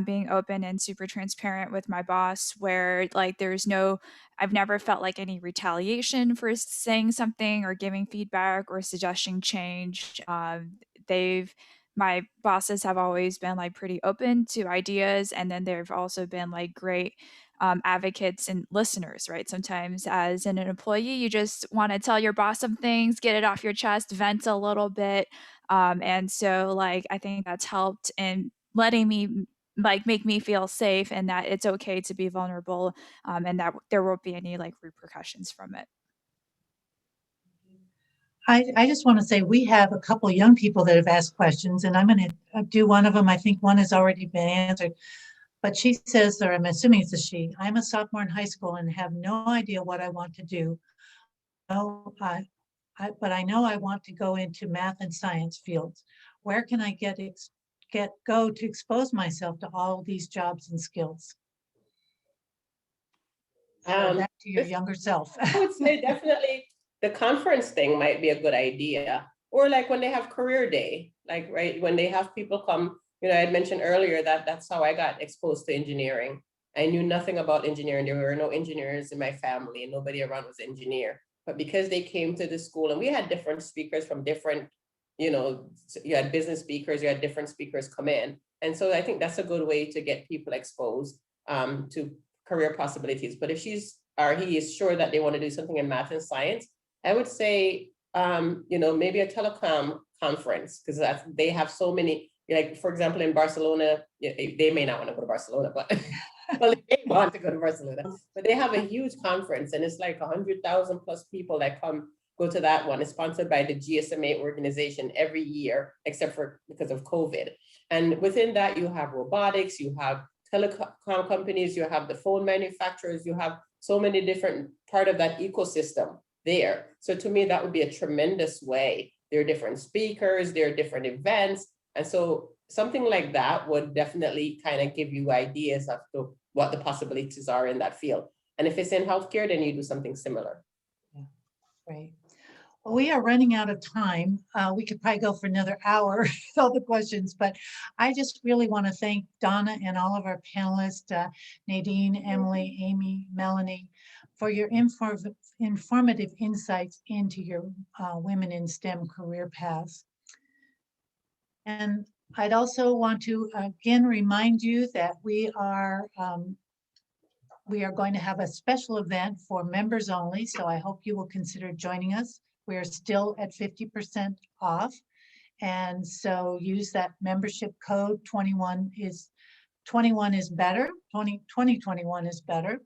being open and super transparent with my boss, where like there's no I've never felt like any retaliation for saying something or giving feedback or suggesting change. My bosses have always been like pretty open to ideas, and then they've also been like great advocates and listeners, right? Sometimes as an employee, you just want to tell your boss some things, get it off your chest, vent a little bit. And so like I think that's helped in letting me like make me feel safe, and that it's okay to be vulnerable, and that there won't be any like repercussions from it. I just want to say we have a couple of young people that have asked questions, and I'm going to do one of them. I think one has already been answered, but she says, or I'm assuming it's a she, I'm a sophomore in high school and have no idea what I want to do. No, but I know I want to go into math and science fields. Where can I go to expose myself to all these jobs and skills? So back to your younger self. I would say definitely the conference thing might be a good idea. Or like when they have career day, like, right, when they have people come, you know, I had mentioned earlier that that's how I got exposed to engineering. I knew nothing about engineering. There were no engineers in my family and nobody around was an engineer. But because they came to the school and we had different speakers from different, you know, you had business speakers, you had different speakers come in. And so I think that's a good way to get people exposed to career possibilities. But if she's or he is sure that they want to do something in math and science, I would say, you know, maybe a telecom conference, because they have so many, like, for example, in Barcelona, they may not want to go to Barcelona, but well, they may want to go to Barcelona, but they have a huge conference and it's like 100,000 plus people that go to that one. It's sponsored by the GSMA organization every year, except for because of COVID. And within that, you have robotics, you have telecom companies, you have the phone manufacturers, you have so many different part of that ecosystem there. So to me, that would be a tremendous way. There are different speakers, there are different events. And so something like that would definitely kind of give you ideas as to what the possibilities are in that field. And if it's in healthcare, then you do something similar. Yeah, right. Well, we are running out of time. We could probably go for another hour with all the questions, but I just really want to thank Donna and all of our panelists, Nadine, Emily, Amy, Melanie, for your informative insights into your women in STEM career paths. And I'd also want to again remind you that we are going to have a special event for members only, so I hope you will consider joining us. We are still at 50% off, and so use that membership code 21 is better, 2021 is better.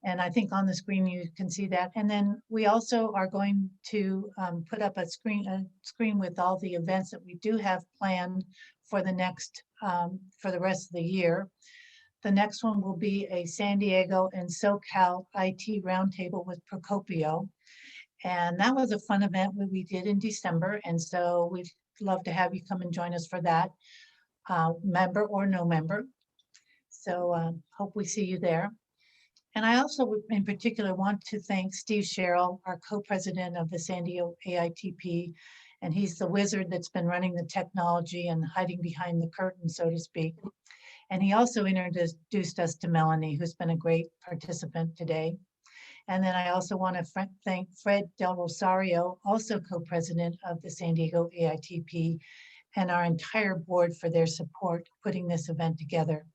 And I think on the screen you can see that. And then we also are going to put up a screen with all the events that we do have planned for the next, for the rest of the year. The next one will be a San Diego and SoCal IT roundtable with Procopio. And that was a fun event that we did in December. And so we'd love to have you come and join us for that, member or no member. So hope we see you there. And I also in particular want to thank Steve Sherrill, our co-president of the San Diego AITP. And he's the wizard that's been running the technology and hiding behind the curtain, so to speak. And he also introduced us to Melanie, who's been a great participant today. And then I also want to thank Fred Del Rosario, also co-president of the San Diego AITP, and our entire board for their support putting this event together.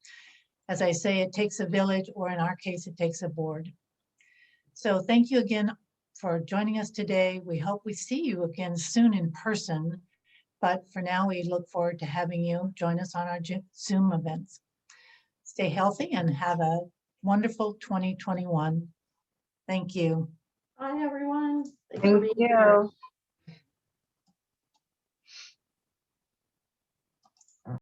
As I say, it takes a village, or in our case, it takes a board. So thank you again for joining us today. We hope we see you again soon in person. But for now, we look forward to having you join us on our Zoom events. Stay healthy and have a wonderful 2021. Thank you. Bye, everyone. Thanks for Thank being here. you.